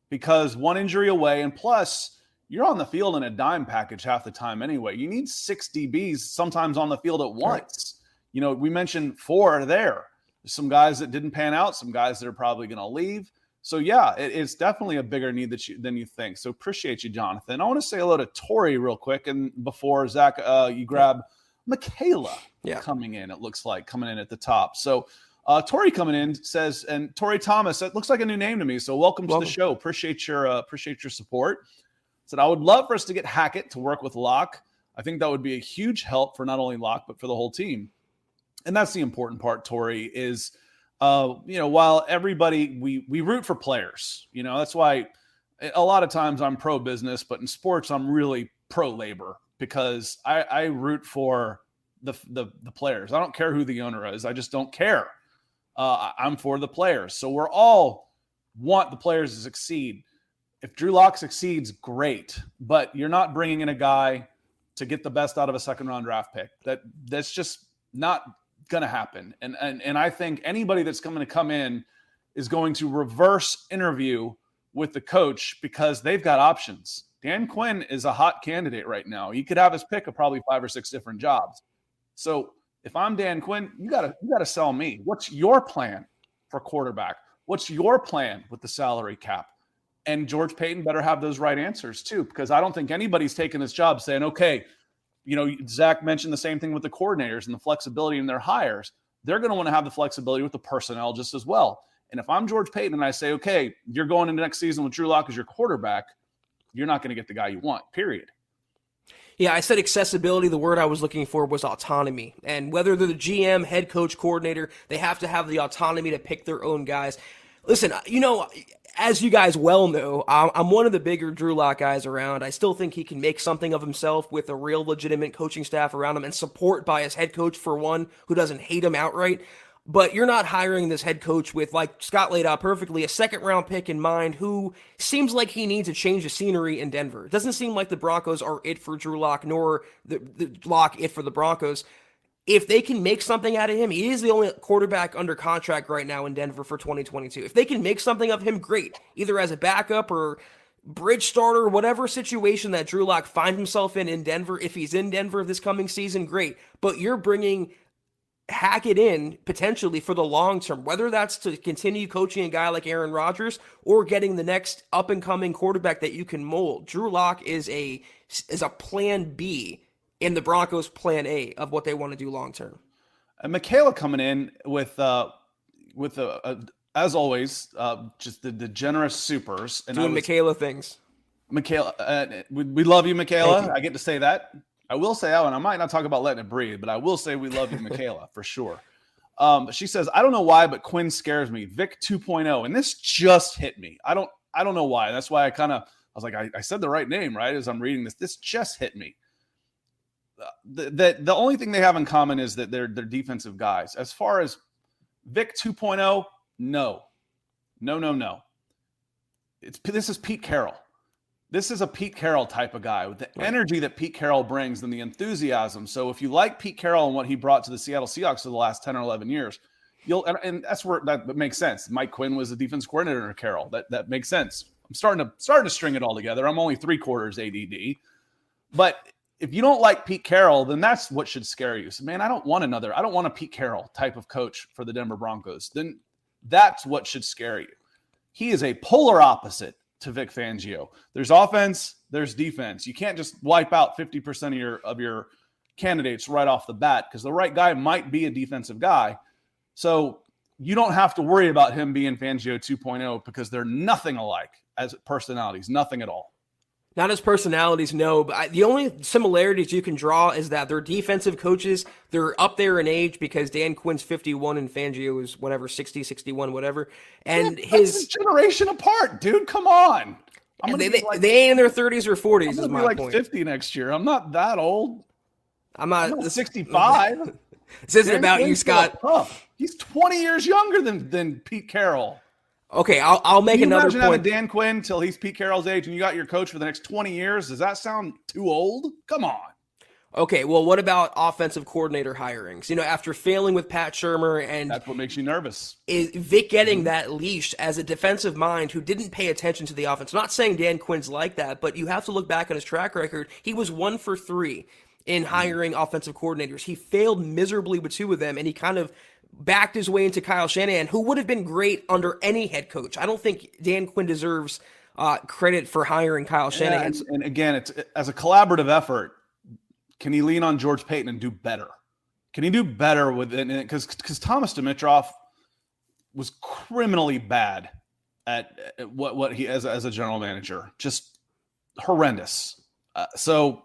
because one injury away, and plus you're on the field in a dime package half the time anyway. You need 6 DBs sometimes on the field at once. Right. We mentioned 4 there. There's some guys that didn't pan out, some guys that are probably going to leave. So, yeah, it's definitely a bigger need than you think. So appreciate you, Jonathan. I want to say hello to Tori real quick. And before, Zach, you grab Michaela coming in, it looks like, coming in at the top. So Tori coming in says, and Tori Thomas, that looks like a new name to me. So welcome to the show. Appreciate your support. Said, I would love for us to get Hackett to work with Locke. I think that would be a huge help for not only Locke, but for the whole team. And that's the important part, Tori, is – while everybody, we root for players, that's why a lot of times I'm pro business, but in sports, I'm really pro labor, because I root for the players. I don't care who the owner is. I just don't care. I'm for the players. So we're all want the players to succeed. If Drew Lock succeeds, great, but you're not bringing in a guy to get the best out of a 2nd-round draft pick. That's just not going to happen. And I think anybody that's going to come in is going to reverse interview with the coach, because they've got options. Dan Quinn is a hot candidate right now. He could have his pick of probably 5 or 6 different jobs. So if I'm Dan Quinn, you gotta sell me. What's your plan for quarterback? What's your plan with the salary cap? And George Paton better have those right answers too, because I don't think anybody's taking this job saying, okay, Zach mentioned the same thing with the coordinators and the flexibility in their hires. They're going to want to have the flexibility with the personnel just as well. And if I'm George Paton and I say, okay, you're going into next season with Drew Lock as your quarterback, you're not going to get the guy you want, period. Yeah, I said accessibility. The word I was looking for was autonomy. And whether they're the GM, head coach, coordinator, they have to have the autonomy to pick their own guys. Listen, as you guys well know, I'm one of the bigger Drew Lock guys around. I still think he can make something of himself with a real legitimate coaching staff around him and support by his head coach, for one, who doesn't hate him outright. But you're not hiring this head coach with, like Scott laid out perfectly, a second-round pick in mind who seems like he needs a change of scenery in Denver. It doesn't seem like the Broncos are it for Drew Lock, nor the Lock it for the Broncos. If they can make something out of him, he is the only quarterback under contract right now in Denver for 2022. If they can make something of him, great. Either as a backup or bridge starter, whatever situation that Drew Lock finds himself in Denver, if he's in Denver this coming season, great. But you're bringing Hackett in potentially for the long term, whether that's to continue coaching a guy like Aaron Rodgers or getting the next up-and-coming quarterback that you can mold. Drew Lock is a plan B in the Broncos' plan A of what they want to do long term. And Mcgahy coming in with as always, just the generous supers. And doing Mcgahy things. Mcgahy, we love you, Mcgahy. I get to say that. I will say that one. I might not talk about letting it breathe, but I will say we love you, Mcgahy, for sure. She says, I don't know why, but Quinn scares me. Vic 2.0. And this just hit me. I don't know why. That's why I was like, I said the right name, right? As I'm reading this. This just hit me. The only thing they have in common is that they're defensive guys. As far as Vic 2.0, no. This is Pete Carroll. This is a Pete Carroll type of guy with the energy that Pete Carroll brings and the enthusiasm. So if you like Pete Carroll and what he brought to the Seattle Seahawks for the last 10 or 11 years, and that's where that makes sense. Mike Quinn was the defense coordinator under Carroll. That makes sense. I'm starting to string it all together. I'm only 3/4 ADD. But if you don't like Pete Carroll, then that's what should scare you. So, man, I don't want a Pete Carroll type of coach for the Denver Broncos. Then that's what should scare you. He is a polar opposite to Vic Fangio. There's offense, there's defense. You can't just wipe out 50% of your candidates right off the bat because the right guy might be a defensive guy. So you don't have to worry about him being Fangio 2.0 because they're nothing alike as personalities, nothing at all. Not as personalities, no. But the only similarities you can draw is that they're defensive coaches. They're up there in age because Dan Quinn's 51 and Fangio is whatever, 60, 61, whatever. And that's a generation apart, dude. Come on. They ain't in their 30s or 40s is my like point. 50 next year. I'm not that old. I'm not 65. This isn't about you, Scott. He's 20 years younger than Pete Carroll. Okay, I'll make another point. Imagine having Dan Quinn till he's Pete Carroll's age and you got your coach for the next 20 years. Does that sound too old? Come on. Okay, well, what about offensive coordinator hirings? After failing with Pat Shurmur, and that's what makes you nervous. Is Vic getting that leash as a defensive mind who didn't pay attention to the offense? I'm not saying Dan Quinn's like that, but you have to look back on his track record. He was 1 for 3 in hiring offensive coordinators. He failed miserably with 2 of them, and he kind of backed his way into Kyle Shanahan, who would have been great under any head coach. I don't think Dan Quinn deserves credit for hiring Kyle Shanahan. And again, it's as a collaborative effort. Can he lean on George Paton and do better? Can he do better with it? Because Thomas Dimitroff was criminally bad at what he as a general manager, just horrendous. So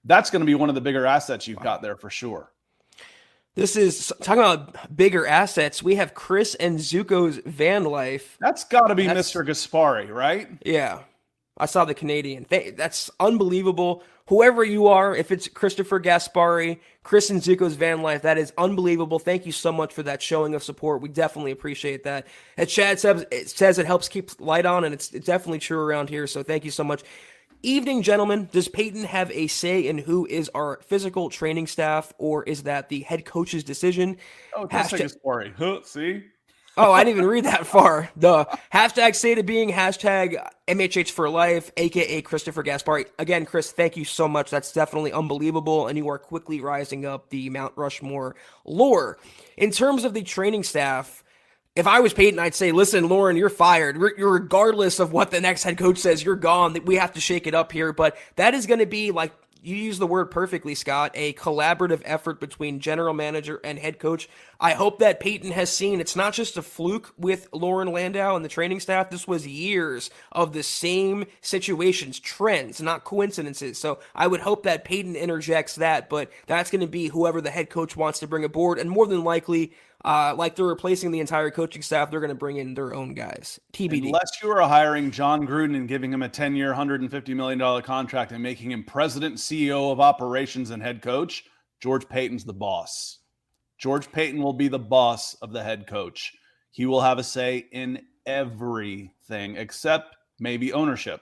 that's going to be one of the bigger assets you've got there for sure. This is talking about bigger assets. We have Chris and Zuko's van life. That's got to be Mr. Gaspari, right? Yeah. I saw the Canadian. That's unbelievable. Whoever you are, if it's Christopher Gaspari, Chris and Zuko's van life, that is unbelievable. Thank you so much for that showing of support. We definitely appreciate that. As Chad says, it helps keep light on, and it's definitely true around here, so thank you so much. Evening, gentlemen. Does Peyton have a say in who is our physical training staff, or is that the head coach's decision? Oh, that's like a story. See? Oh, I didn't even read that far. The hashtag say to being hashtag MHH for life, aka Christopher Gaspari. Again, Chris, thank you so much. That's definitely unbelievable, and you are quickly rising up the Mount Rushmore lore. In terms of the training staff, if I was Peyton, I'd say, listen, Lauren, you're fired. You're regardless of what the next head coach says, you're gone. We have to shake it up here. But that is going to be like you use the word perfectly, Scott, a collaborative effort between general manager and head coach. I hope that Paton has seen it's not just a fluke with Lauren Landau and the training staff. This was years of the same situations, trends, not coincidences. So I would hope that Paton interjects that, but that's going to be whoever the head coach wants to bring aboard, and more than likely, like they're replacing the entire coaching staff, they're going to bring in their own guys. TBD. Unless you are hiring John Gruden and giving him a 10-year, $150 million contract and making him president, CEO of operations, and head coach, George Paton's the boss. George Paton will be the boss of the head coach. He will have a say in everything except maybe ownership.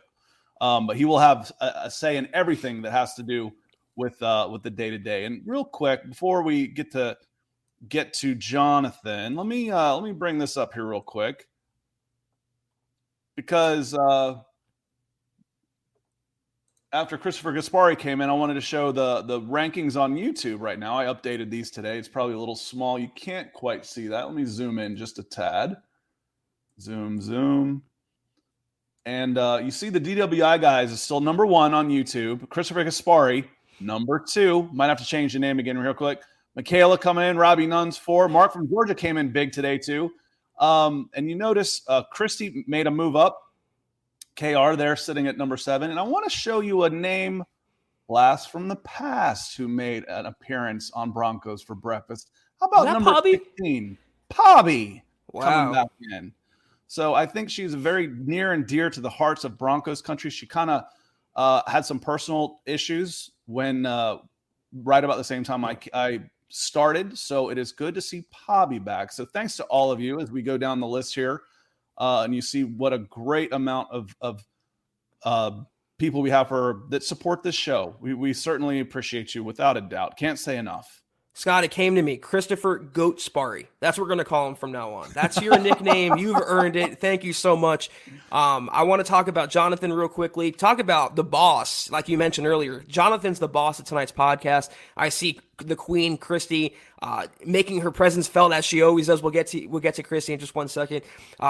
But he will have a say in everything that has to do with the day-to-day. And real quick, before we get to Jonathan, let me bring this up here real quick, because after Christopher Gaspari came in, I wanted to show the rankings on YouTube right now. I updated these today. It's probably a little small. You can't quite see that. Let me zoom in just a tad. Zoom. And you see the DWI guys is still number 1 on YouTube. Christopher Gaspari, number 2. Might have to change the name again real quick. Michaela coming in, Robbie Nunn's 4. Mark from Georgia came in big today too. And you notice Christy made a move up. KR there sitting at number 7. And I want to show you a name blast from the past who made an appearance on Broncos for Breakfast. How about number Pobby? 15? Pobby coming Wow. back in. So I think she's very near and dear to the hearts of Broncos country. She kind of had some personal issues when right about the same time I started. So it is good to see Pobby back. So thanks to all of you as we go down the list here. And you see what a great amount of people we have that support this show. We certainly appreciate you without a doubt. Can't say enough. Scott, it came to me. Christopher Goat Sparry. That's what we're going to call him from now on. That's your nickname. You've earned it. Thank you so much. I want to talk about Jonathan real quickly. Talk about the boss, like you mentioned earlier. Jonathan's the boss of tonight's podcast. I see the Queen, Christy, making her presence felt as she always does. We'll get to Christy in just 1 second.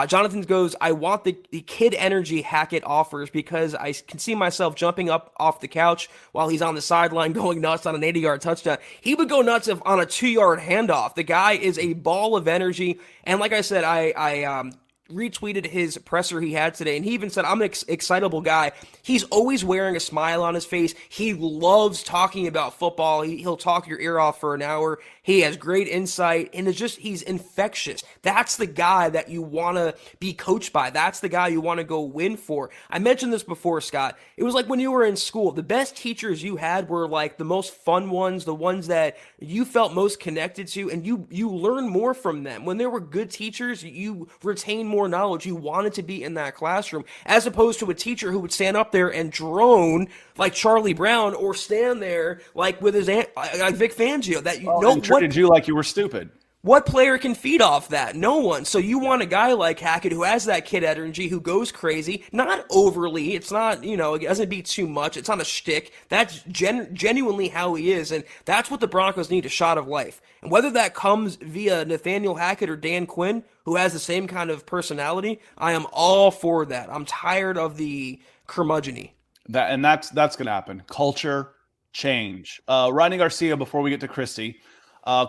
Jonathan goes, I want the kid energy Hackett offers because I can see myself jumping up off the couch while he's on the sideline going nuts on an 80-yard touchdown. He would go nuts on a 2-yard handoff. The guy is a ball of energy. And like I said, I retweeted his presser he had today, and he even said, I'm an excitable guy. He's always wearing a smile on his face. He loves talking about football. He'll talk your ear off for an hour. He has great insight, and he's infectious. That's the guy that you want to be coached by. That's the guy you want to go win for. I mentioned this before, Scott. It was like when you were in school, the best teachers you had were like the most fun ones, the ones that you felt most connected to, and you learn more from them. When there were good teachers, you retain more knowledge. You wanted to be in that classroom, as opposed to a teacher who would stand up there and drone like Charlie Brown, or stand there like with his aunt, like Vic Fangio. That treated you like you were stupid. What player can feed off that? No one. So you want a guy like Hackett who has that kid energy, who goes crazy, not overly. It's not, it doesn't be too much. It's not a shtick. That's genuinely how he is, and that's what the Broncos need, a shot of life. And whether that comes via Nathaniel Hackett or Dan Quinn, who has the same kind of personality, I am all for that. I'm tired of the curmudgeony. That's going to happen. Culture change. Rodney Garcia, before we get to Christy,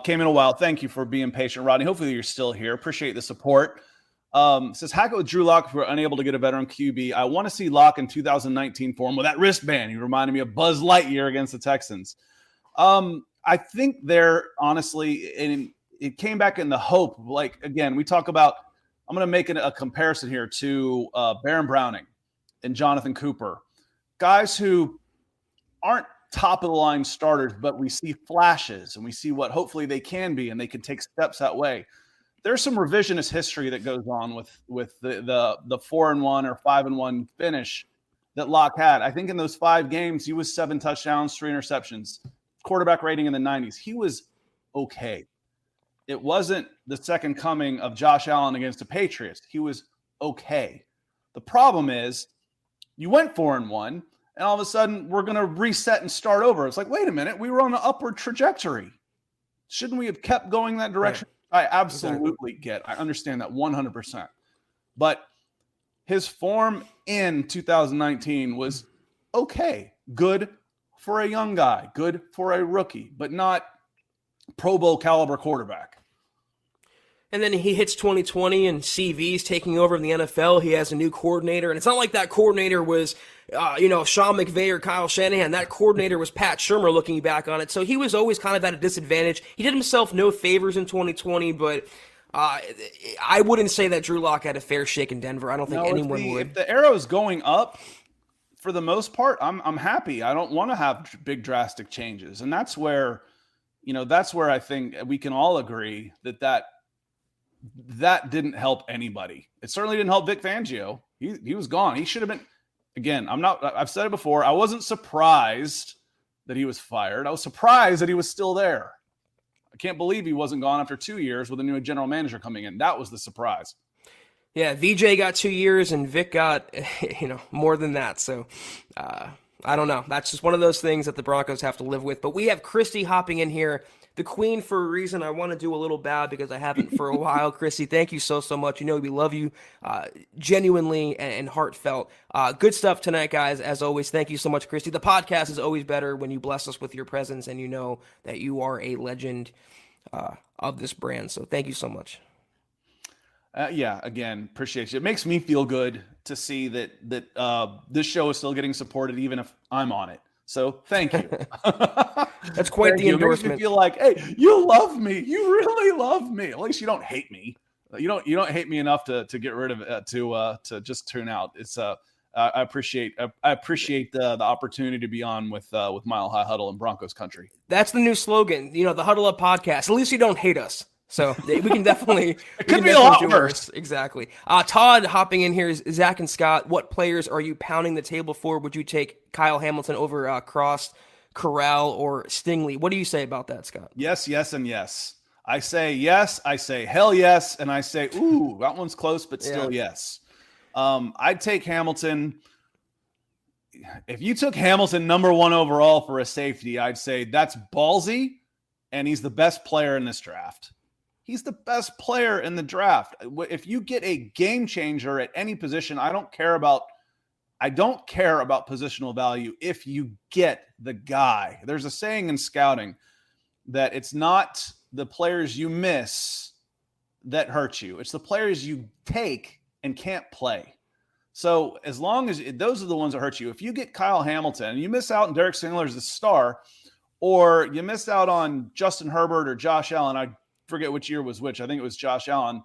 came in a while. Thank you for being patient, Rodney. Hopefully you're still here. Appreciate the support. Says Hackett with Drew Lock, if we're unable to get a veteran QB. I want to see Lock in 2019 form with that wristband. He reminded me of Buzz Lightyear against the Texans. I think they're honestly, and it came back in the hope. Like, again, we talk about, I'm going to make a comparison here to Baron Browning and Jonathan Cooper. Guys who aren't top of the line starters, but we see flashes and we see what hopefully they can be, and they can take steps that way. There's some revisionist history that goes on with the 4-1 or 5-1 finish that Locke had. I think in those 5 games, he was 7 touchdowns, 3 interceptions, quarterback rating in the 90s. He was okay. It wasn't the second coming of Josh Allen against the Patriots. He was okay. The problem is you went 4-1, and all of a sudden we're going to reset and start over. It's like, wait a minute, we were on an upward trajectory. Shouldn't we have kept going that direction? Right. I absolutely I understand that 100%. But his form in 2019 was okay, good, for a young guy, good for a rookie, but not Pro Bowl caliber quarterback. And then he hits 2020 and CV's taking over in the NFL. He has a new coordinator. And it's not like that coordinator was, Sean McVay or Kyle Shanahan. That coordinator was Pat Shurmur looking back on it. So he was always kind of at a disadvantage. He did himself no favors in 2020. But I wouldn't say that Drew Lock had a fair shake in Denver. I don't think anyone would. If the arrow is going up, for the most part, I'm happy. I don't want to have big drastic changes. And that's where I think we can all agree that didn't help anybody. It certainly didn't help Vic Fangio. He was gone. He should have been, again, I've said it before. I wasn't surprised that he was fired. I was surprised that he was still there. I can't believe he wasn't gone after 2 years with a new general manager coming in. That was the surprise. Yeah, VJ got 2 years and Vic got, more than that. So, I don't know. That's just one of those things that the Broncos have to live with. But we have Christy hopping in here, the queen for a reason. I want to do a little bad because I haven't for a while. Christy, thank you so much. We love you genuinely and heartfelt. Good stuff tonight, guys. As always, thank you so much, Christy. The podcast is always better when you bless us with your presence and you know that you are a legend of this brand. So thank you so much. Again, appreciate you. It makes me feel good to see that this show is still getting supported even if I'm on it. So thank you. That's quite the endorsement. It makes me feel like, hey, you love me. You really love me. At least you don't hate me. You don't hate me enough to get rid of it, to just tune out. It's I appreciate the opportunity to be on with Mile High Huddle in Broncos country. That's the new slogan. The Huddle Up podcast. At least you don't hate us. So we can definitely it could be a lot worse. Exactly. Todd hopping in here is Zack and Scott. What players are you pounding the table for? Would you take Kyle Hamilton over Cross, Corral, or Stingley? What do you say about that, Scott? Yes, and yes. I say yes. I say hell yes, and I say ooh, that one's close, but still yes. I'd take Hamilton. If you took Hamilton number 1 overall for a safety, I'd say that's ballsy, and he's the best player in this draft. He's the best player in the draft. If you get a game changer at any position, I don't care about positional value if you get the guy. There's a saying in scouting that it's not the players you miss that hurt you. It's the players you take and can't play. So as long as those are the ones that hurt you, if you get Kyle Hamilton and you miss out on Derek Singler as a star, or you missed out on Justin Herbert or Josh Allen, I forget which year was which. I think it was Josh Allen.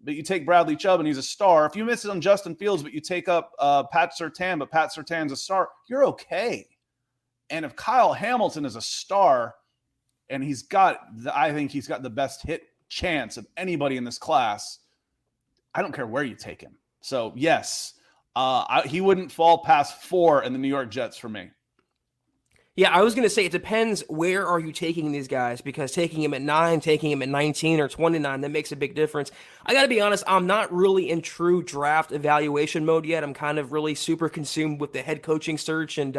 But you take Bradley Chubb and he's a star. If you miss it on Justin Fields, but you take up Pat Surtain, but Pat Surtain's a star, you're okay. And if Kyle Hamilton is a star and I think he's got the best hit chance of anybody in this class, I don't care where you take him. So yes, he wouldn't fall past 4 in the New York Jets for me. Yeah, I was going to say it depends where are you taking these guys, because taking him at 9, taking him at 19 or 29, that makes a big difference. I got to be honest, I'm not really in true draft evaluation mode yet. I'm kind of really super consumed with the head coaching search, and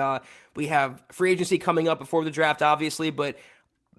we have free agency coming up before the draft, obviously, but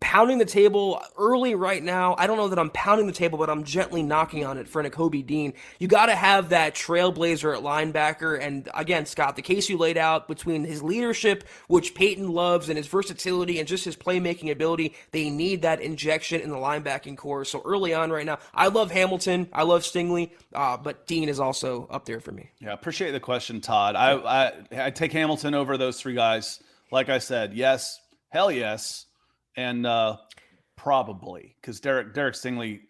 pounding the table early right now. I don't know that I'm pounding the table, but I'm gently knocking on it for Nakobe Dean. You got to have that trailblazer at linebacker. And again, Scott, the case you laid out between his leadership, which Paton loves, and his versatility and just his playmaking ability, they need that injection in the linebacking core. So early on right now, I love Hamilton. I love Stingley, but Dean is also up there for me. Yeah, appreciate the question, Todd. I take Hamilton over those 3 guys. Like I said, yes, hell yes. And probably because Derek Stingley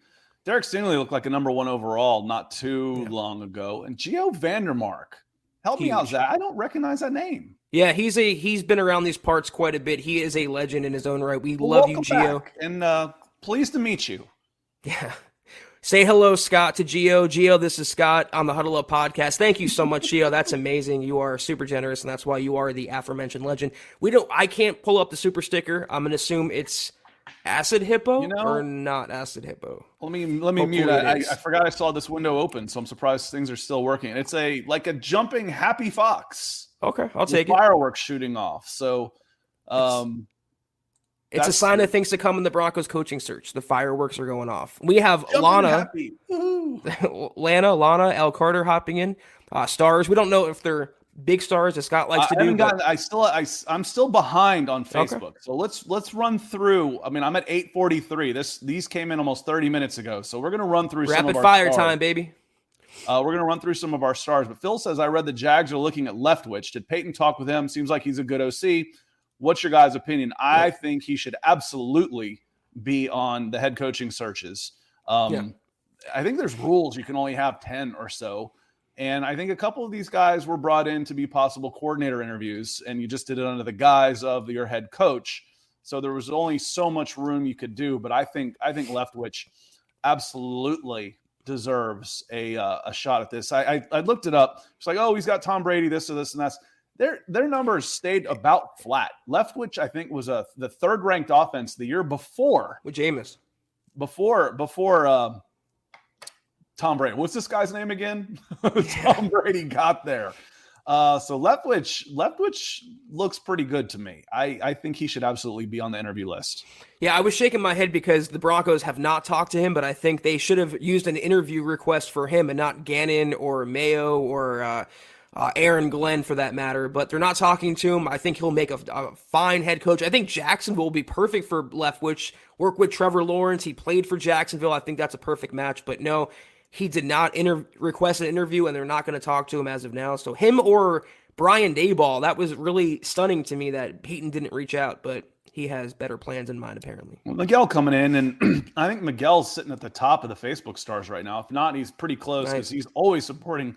looked like a number 1 overall not too long ago. And Gio Vandermark, help me out, Zach. I don't recognize that name. Yeah, he's been around these parts quite a bit. He is a legend in his own right. We love you, Gio. Back. And pleased to meet you. Yeah. Say hello, Scott, to Gio. Gio, this is Scott on the Huddle Up podcast. Thank you so much, Gio. That's amazing. You are super generous, and that's why you are the aforementioned legend. I can't pull up the super sticker. I'm going to assume it's Acid Hippo or not Acid Hippo. Let me mute. I forgot I saw this window open, so I'm surprised things are still working. It's like a jumping happy fox. Okay, I'll take it. Fireworks shooting off. So, it's a sign of things to come in the Broncos coaching search. The fireworks are going off. We have Lana, L. Carter hopping in. Stars. We don't know if they're big stars that Scott likes to do. I'm still behind on Facebook. Okay. So let's run through. I mean, I'm at 8:43. These came in almost 30 minutes ago. So we're going to run through some of our rapid fire stars. time, baby. We're going to run through some of our stars. But Phil says, I read the Jags are looking at Leftwich. Did Paton talk with him? Seems like he's a good OC. What's your guys' opinion? I think he should absolutely be on the head coaching searches. I think there's rules. You can only have 10 or so. And I think a couple of these guys were brought in to be possible coordinator interviews, and you just did it under the guise of your head coach. So there was only so much room you could do. But I think Leftwich absolutely deserves a shot at this. I looked it up. It's like, oh, he's got Tom Brady, this or this and that. Their numbers stayed about flat. Leftwich, I think, was the third ranked offense the year before. With Jameis. Before Tom Brady. What's this guy's name again? Tom Brady got there. So Leftwich looks pretty good to me. I think he should absolutely be on the interview list. Yeah, I was shaking my head because the Broncos have not talked to him, but I think they should have used an interview request for him and not Gannon or Mayo or Aaron Glenn for that matter. But they're not talking to him. I think he'll make a fine head coach. I think Jacksonville will be perfect for Leftwich. Work with Trevor Lawrence. He played for Jacksonville. I think that's a perfect match. But no, he did not request an interview, and they're not going to talk to him as of now. So him or Brian Daboll, that was really stunning to me that Paton didn't reach out, but he has better plans in mind, apparently. Well, Miguel coming in, and I think Miguel's sitting at the top of the Facebook stars right now. If not, he's pretty close because he's always supporting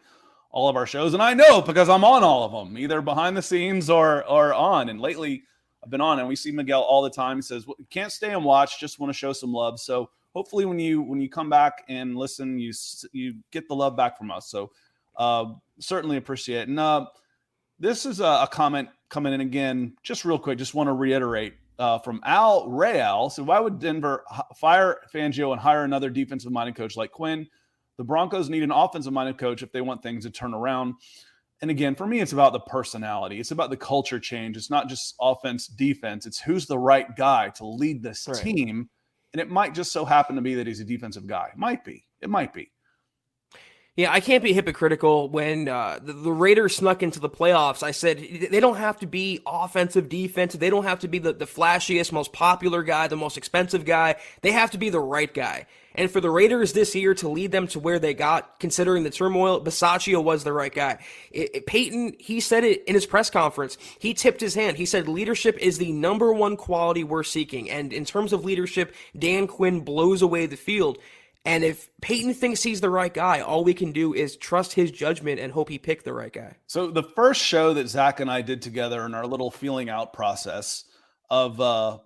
all of our shows. And I know because I'm on all of them, either behind the scenes or on. And lately I've been on, and we see Miguel all the time. He says, well, can't stay and watch, just want to show some love. So hopefully when you come back and listen, you get the love back from us. So certainly appreciate it. And this is a comment coming in again, just real quick. Just want to reiterate from Al Real. So why would Denver fire Fangio and hire another defensive-minded coach like Quinn? The Broncos need an offensive-minded coach if they want things to turn around. And again, for me, it's about the personality. It's about the culture change. It's not just offense, defense. It's who's the right guy to lead this team. And it might just so happen to be that he's a defensive guy. It might be. Yeah, I can't be hypocritical. When the Raiders snuck into the playoffs, I said they don't have to be offensive, defensive. They don't have to be the flashiest, most popular guy, the most expensive guy. They have to be the right guy. And for the Raiders this year to lead them to where they got, considering the turmoil, Bisaccia was the right guy. Paton, he said it in his press conference. He tipped his hand. He said leadership is the number one quality we're seeking. And in terms of leadership, Dan Quinn blows away the field. And if Paton thinks he's the right guy, all we can do is trust his judgment and hope he picked the right guy. So the first show that Zack and I did together in our little feeling out process of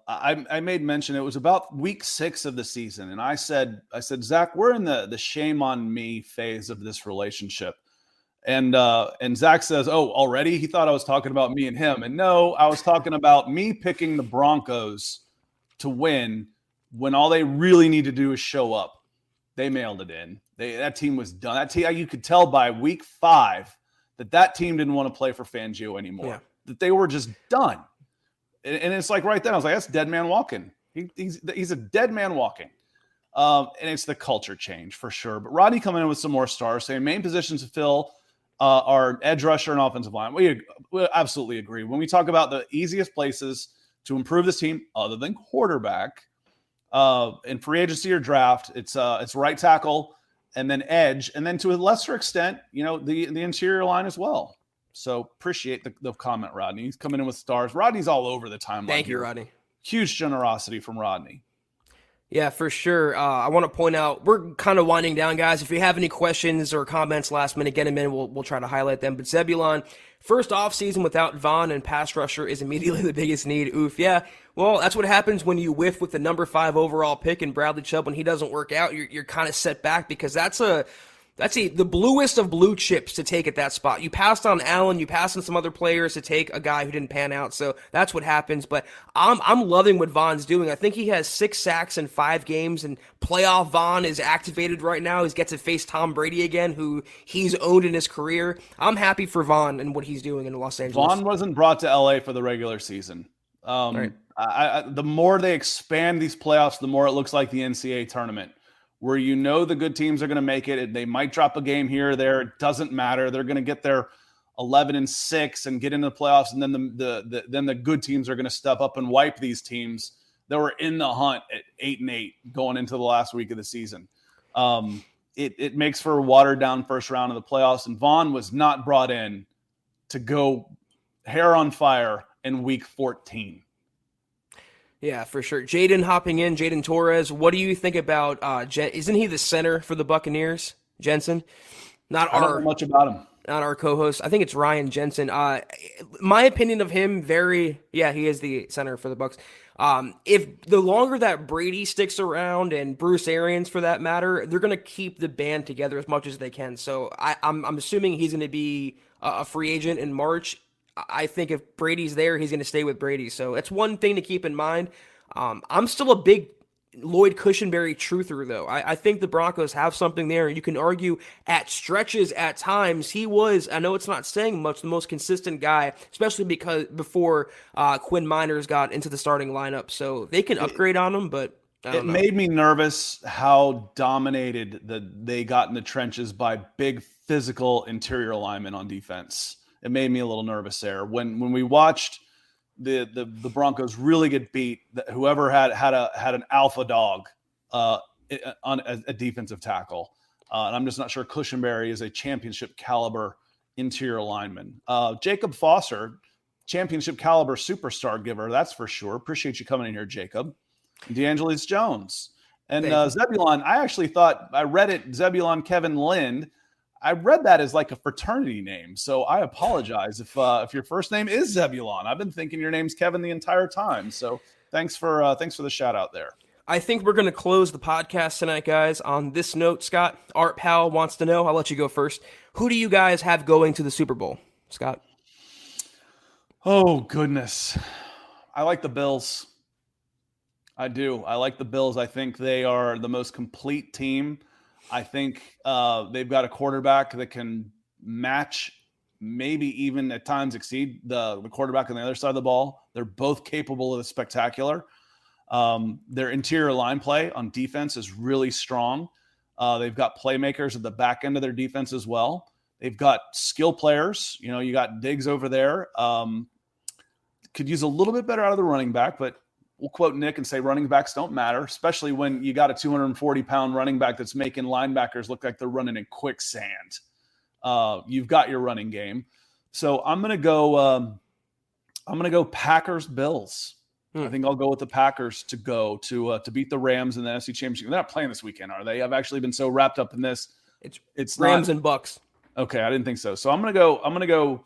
I made mention, it was about week 6 of the season. And I said, Zack, we're in the shame on me phase of this relationship. And Zack says, oh, already? He thought I was talking about me and him. And no, I was talking about me picking the Broncos to win when all they really need to do is show up. They mailed it in. That team was done. That team, you could tell by week 5 that team didn't want to play for Fangio anymore. Yeah. That they were just done. And it's like right then, I was like, that's dead man walking. He's a dead man walking. And it's the culture change for sure. But Rodney coming in with some more stars, saying main positions to fill are edge rusher and offensive line. We absolutely agree. When we talk about the easiest places to improve this team, other than quarterback, in free agency or draft, it's right tackle and then edge, and then to a lesser extent, the interior line as well. So appreciate the comment, Rodney. He's coming in with stars. Rodney's all over the timeline. Thank you, Rodney. Huge generosity from Rodney. Yeah, for sure. I want to point out, we're kind of winding down, guys. If you have any questions or comments last minute, get them in. We'll try to highlight them. But Zebulon, first off season without Vaughn and pass rusher is immediately the biggest need. Oof. Yeah. Well, that's what happens when you whiff with the number 5 overall pick and Bradley Chubb. When he doesn't work out, you're kind of set back because that's the bluest of blue chips to take at that spot. You passed on Allen, you passed on some other players to take a guy who didn't pan out, so that's what happens. But I'm loving what Vaughn's doing. I think he has 6 sacks in 5 games, and playoff Vaughn is activated right now. He gets to face Tom Brady again, who he's owned in his career. I'm happy for Vaughn and what he's doing in Los Angeles. Vaughn wasn't brought to LA for the regular season. Right. The more they expand these playoffs, the more it looks like the NCAA tournament, where the good teams are going to make it. They might drop a game here or there. It doesn't matter. They're going to get their 11-6 and get into the playoffs, and then the good teams are going to step up and wipe these teams that were in the hunt at 8-8 going into the last week of the season. It makes for a watered down first round of the playoffs, and Vaughn was not brought in to go hair on fire in week 14. Yeah, for sure. Jaden hopping in, Jaden Torres. What do you think about? Isn't he the center for the Buccaneers, Jensen? I don't know much about him. Not our co-host. I think it's Ryan Jensen. My opinion of him, he is the center for the Bucs. If the longer that Brady sticks around and Bruce Arians, for that matter, they're going to keep the band together as much as they can. So I'm assuming he's going to be a free agent in March. I think if Brady's there, he's going to stay with Brady. So that's one thing to keep in mind. I'm still a big Lloyd Cushenberry truther, though. I think the Broncos have something there. You can argue at stretches, at times, he was, I know it's not saying much, the most consistent guy, especially because before Quinn Miners got into the starting lineup. So they can upgrade on him, but I don't know. Made me nervous how dominated they got in the trenches by big physical interior linemen on defense. It made me a little nervous there. When we watched the Broncos really get beat, whoever had an alpha dog on a defensive tackle. And I'm just not sure Cushenberry is a championship caliber interior lineman. Jacob Foster, championship caliber superstar giver, that's for sure. Appreciate you coming in here, Jacob. DeAngelis Jones. And Zebulon, I read it, Zebulon Kevin Lind. I read that as like a fraternity name, so I apologize if your first name is Zebulon. I've been thinking your name's Kevin the entire time. So thanks for the shout out there. I think we're going to close the podcast tonight, guys. On this note, Scott, Art Powell wants to know. I'll let you go first. Who do you guys have going to the Super Bowl, Scott? Oh goodness, I like the Bills. I do. I like the Bills. I think they are the most complete team. I think they've got a quarterback that can match, maybe even at times exceed the quarterback on the other side of the ball. They're both capable of the spectacular. Their interior line play on defense is really strong. They've got playmakers at the back end of their defense as well. They've got skill players. You know, you got Diggs over there. Could use a little bit better out of the running back, but we'll quote Nick and say running backs don't matter, especially when you got a 240-pound running back that's making linebackers look like they're running in quicksand. You've got your running game. So I'm going to go Packers Bills. I think I'll go with the Packers to beat the Rams in the NFC Championship. They're not playing this weekend, are they? I've actually been so wrapped up in this. It's Rams and Bucks. Okay, I didn't think so. So I'm going to go,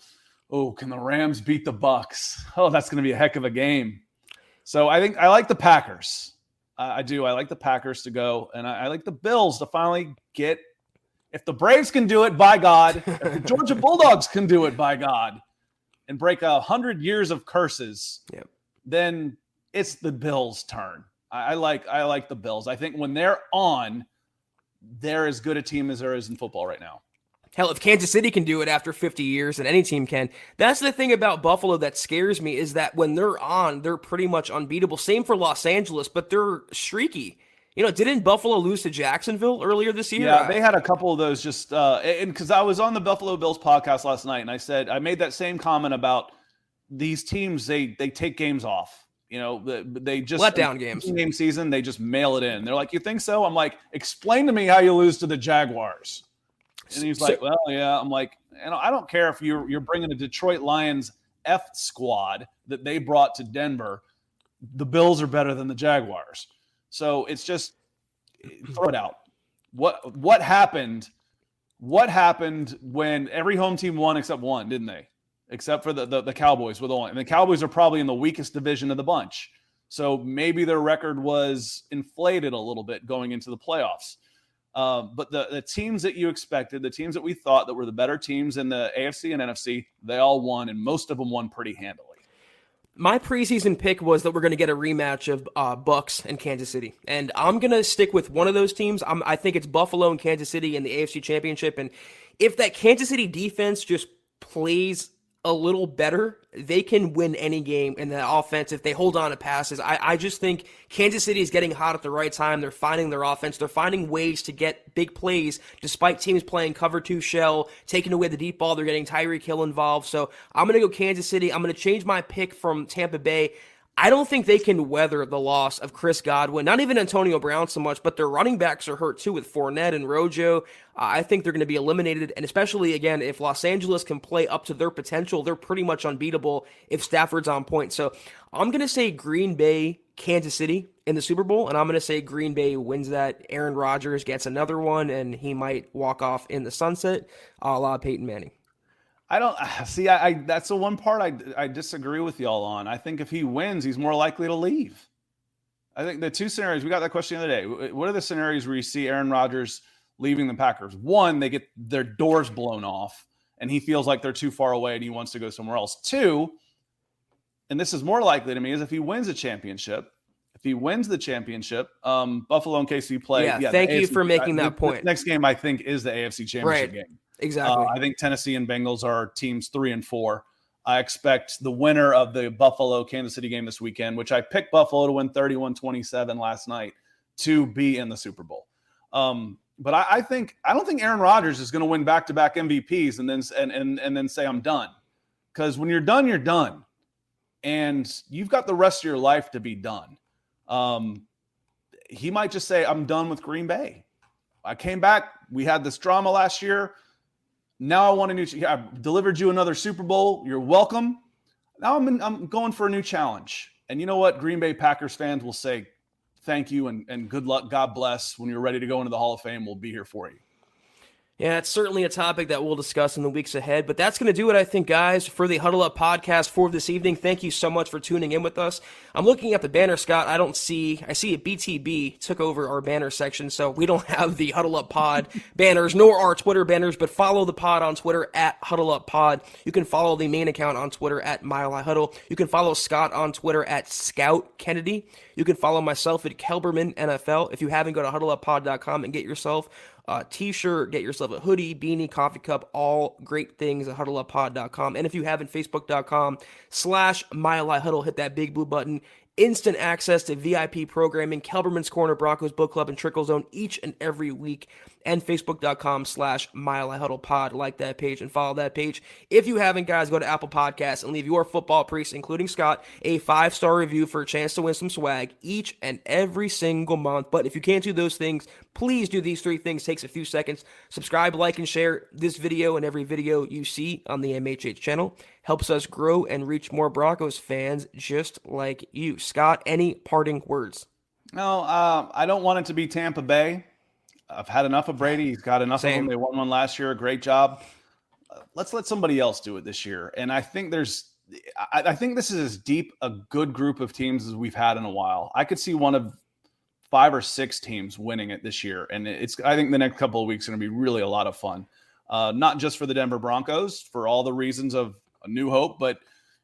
oh, can the Rams beat the Bucks? Oh, that's going to be a heck of a game. So I think I like the Packers. I do. I like the Packers to go, and I like the Bills to finally get. If the Braves can do it, by God, if the Georgia Bulldogs can do it, by God, and break 100 years of curses, then it's the Bills' turn. I like the Bills. I think when they're on, they're as good a team as there is in football right now. Hell, if Kansas City can do it after 50 years, then any team can. That's the thing about Buffalo that scares me, is that when they're on, they're pretty much unbeatable. Same for Los Angeles, but they're streaky. You know, didn't Buffalo lose to Jacksonville earlier this year? Yeah, they had a couple of those just and because I was on the Buffalo Bills podcast last night, and I made that same comment about these teams, they take games off. You know, they just let down games. Game season, they just mail it in. They're like, you think so? I'm like, explain to me how you lose to the Jaguars. And he's like, well, yeah. I'm like, I don't care if you're bringing a Detroit Lions F squad that they brought to Denver. The Bills are better than the Jaguars. So it's just throw it out. What happened? What happened when every home team won except one, didn't they? Except for the Cowboys with only. And the Cowboys are probably in the weakest division of the bunch. So maybe their record was inflated a little bit going into the playoffs. But the teams that you expected, the teams that we thought that were the better teams in the AFC and NFC, they all won, and most of them won pretty handily. My preseason pick was that we're going to get a rematch of Bucs and Kansas City, and I'm going to stick with one of those teams. I think it's Buffalo and Kansas City in the AFC Championship, and if that Kansas City defense just plays a little better, they can win any game in the offense if they hold on to passes. I just think Kansas City is getting hot at the right time. They're finding their offense. They're finding ways to get big plays despite teams playing cover 2 shell, taking away the deep ball. They're getting Tyreek Hill involved. So I'm going to go Kansas City. I'm going to change my pick from Tampa Bay. I don't think they can weather the loss of Chris Godwin, not even Antonio Brown so much, but their running backs are hurt too with Fournette and Rojo. I think they're going to be eliminated, and especially, again, if Los Angeles can play up to their potential, they're pretty much unbeatable if Stafford's on point. So I'm going to say Green Bay, Kansas City in the Super Bowl, and I'm going to say Green Bay wins that. Aaron Rodgers gets another one, and he might walk off in the sunset, a la Peyton Manning. I don't see. I that's the one part I disagree with y'all on. I think if he wins, he's more likely to leave. I think the two scenarios, we got that question the other day. What are the scenarios where you see Aaron Rodgers leaving the Packers? One, they get their doors blown off, and he feels like they're too far away, and he wants to go somewhere else. Two, and this is more likely to me, is if he wins a championship. If he wins the championship, Buffalo and KC play. Yeah, thank you for making that point. The next game, I think, is the AFC Championship game. Exactly. I think Tennessee and Bengals are teams 3 and 4. I expect the winner of the Buffalo-Kansas City game this weekend, which I picked Buffalo to win 31-27 last night, to be in the Super Bowl. But I don't think Aaron Rodgers is going to win back-to-back MVPs and then say I'm done. Because when you're done, you're done. And you've got the rest of your life to be done. He might just say, I'm done with Green Bay. I came back. We had this drama last year. Now I want a new. I delivered you another Super Bowl. You're welcome. Now I'm going for a new challenge. And you know what? Green Bay Packers fans will say thank you and good luck. God bless. When you're ready to go into the Hall of Fame, we'll be here for you. Yeah, it's certainly a topic that we'll discuss in the weeks ahead, but that's going to do it, I think, guys, for the Huddle Up podcast for this evening. Thank you so much for tuning in with us. I'm looking at the banner, Scott. I see a BTB took over our banner section, so we don't have the Huddle Up Pod banners, nor our Twitter banners, but follow the pod on Twitter at Huddle Up Pod. You can follow the main account on Twitter at Mile High Huddle. You can follow Scott on Twitter at Scout Kennedy. You can follow myself at Kelberman NFL. If you haven't, go to huddleuppod.com and get yourself a t-shirt, get yourself a hoodie, beanie, coffee cup, all great things at huddleuppod.com. And if you haven't, facebook.com/Mile High Huddle, hit that big blue button. Instant access to VIP programming, Kelberman's Corner, Broncos Book Club, and Trickle Zone each and every week. And facebook.com/Mile High Huddle Pod. Like that page and follow that page. If you haven't, guys, go to Apple Podcasts and leave your football priest, including Scott, a 5-star review for a chance to win some swag each and every single month. But if you can't do those things, please do these 3 things. Takes a few seconds. Subscribe, like, and share this video and every video you see on the MHH channel. Helps us grow and reach more Broncos fans just like you. Scott, any parting words? No, I don't want it to be Tampa Bay. I've had enough of Brady. He's got enough of them. They won one last year. Great job. Let's let somebody else do it this year. And I think I think this is as deep a good group of teams as we've had in a while. I could see one of 5 or 6 teams winning it this year. And I think the next couple of weeks are going to be really a lot of fun. Not just for the Denver Broncos, for all the reasons of a new hope, but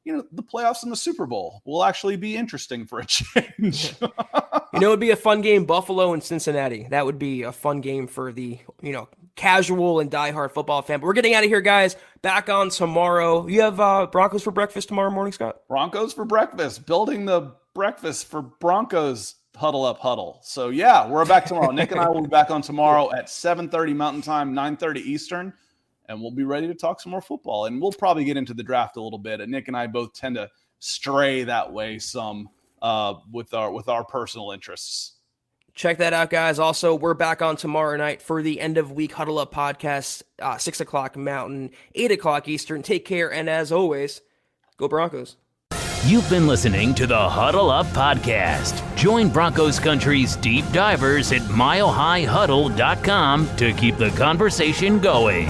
the playoffs and the Super Bowl will actually be interesting for a change. It'd be a fun game, Buffalo and Cincinnati. That would be a fun game for the, casual and diehard football fan. But we're getting out of here, guys. Back on tomorrow. You have Broncos for breakfast tomorrow morning, Scott? Broncos for breakfast. Building the breakfast for Broncos Huddle Up Huddle. So, yeah, we're back tomorrow. Nick and I will be back on tomorrow at 7:30 Mountain Time, 9:30 Eastern. And we'll be ready to talk some more football. And we'll probably get into the draft a little bit. And Nick and I both tend to stray that way some with our personal interests. Check that out, guys. Also, we're back on tomorrow night for the end-of-week Huddle Up podcast, 6 o'clock Mountain, 8 o'clock Eastern. Take care, and as always, go Broncos. You've been listening to the Huddle Up Podcast. Join Broncos Country's deep divers at milehighhuddle.com to keep the conversation going.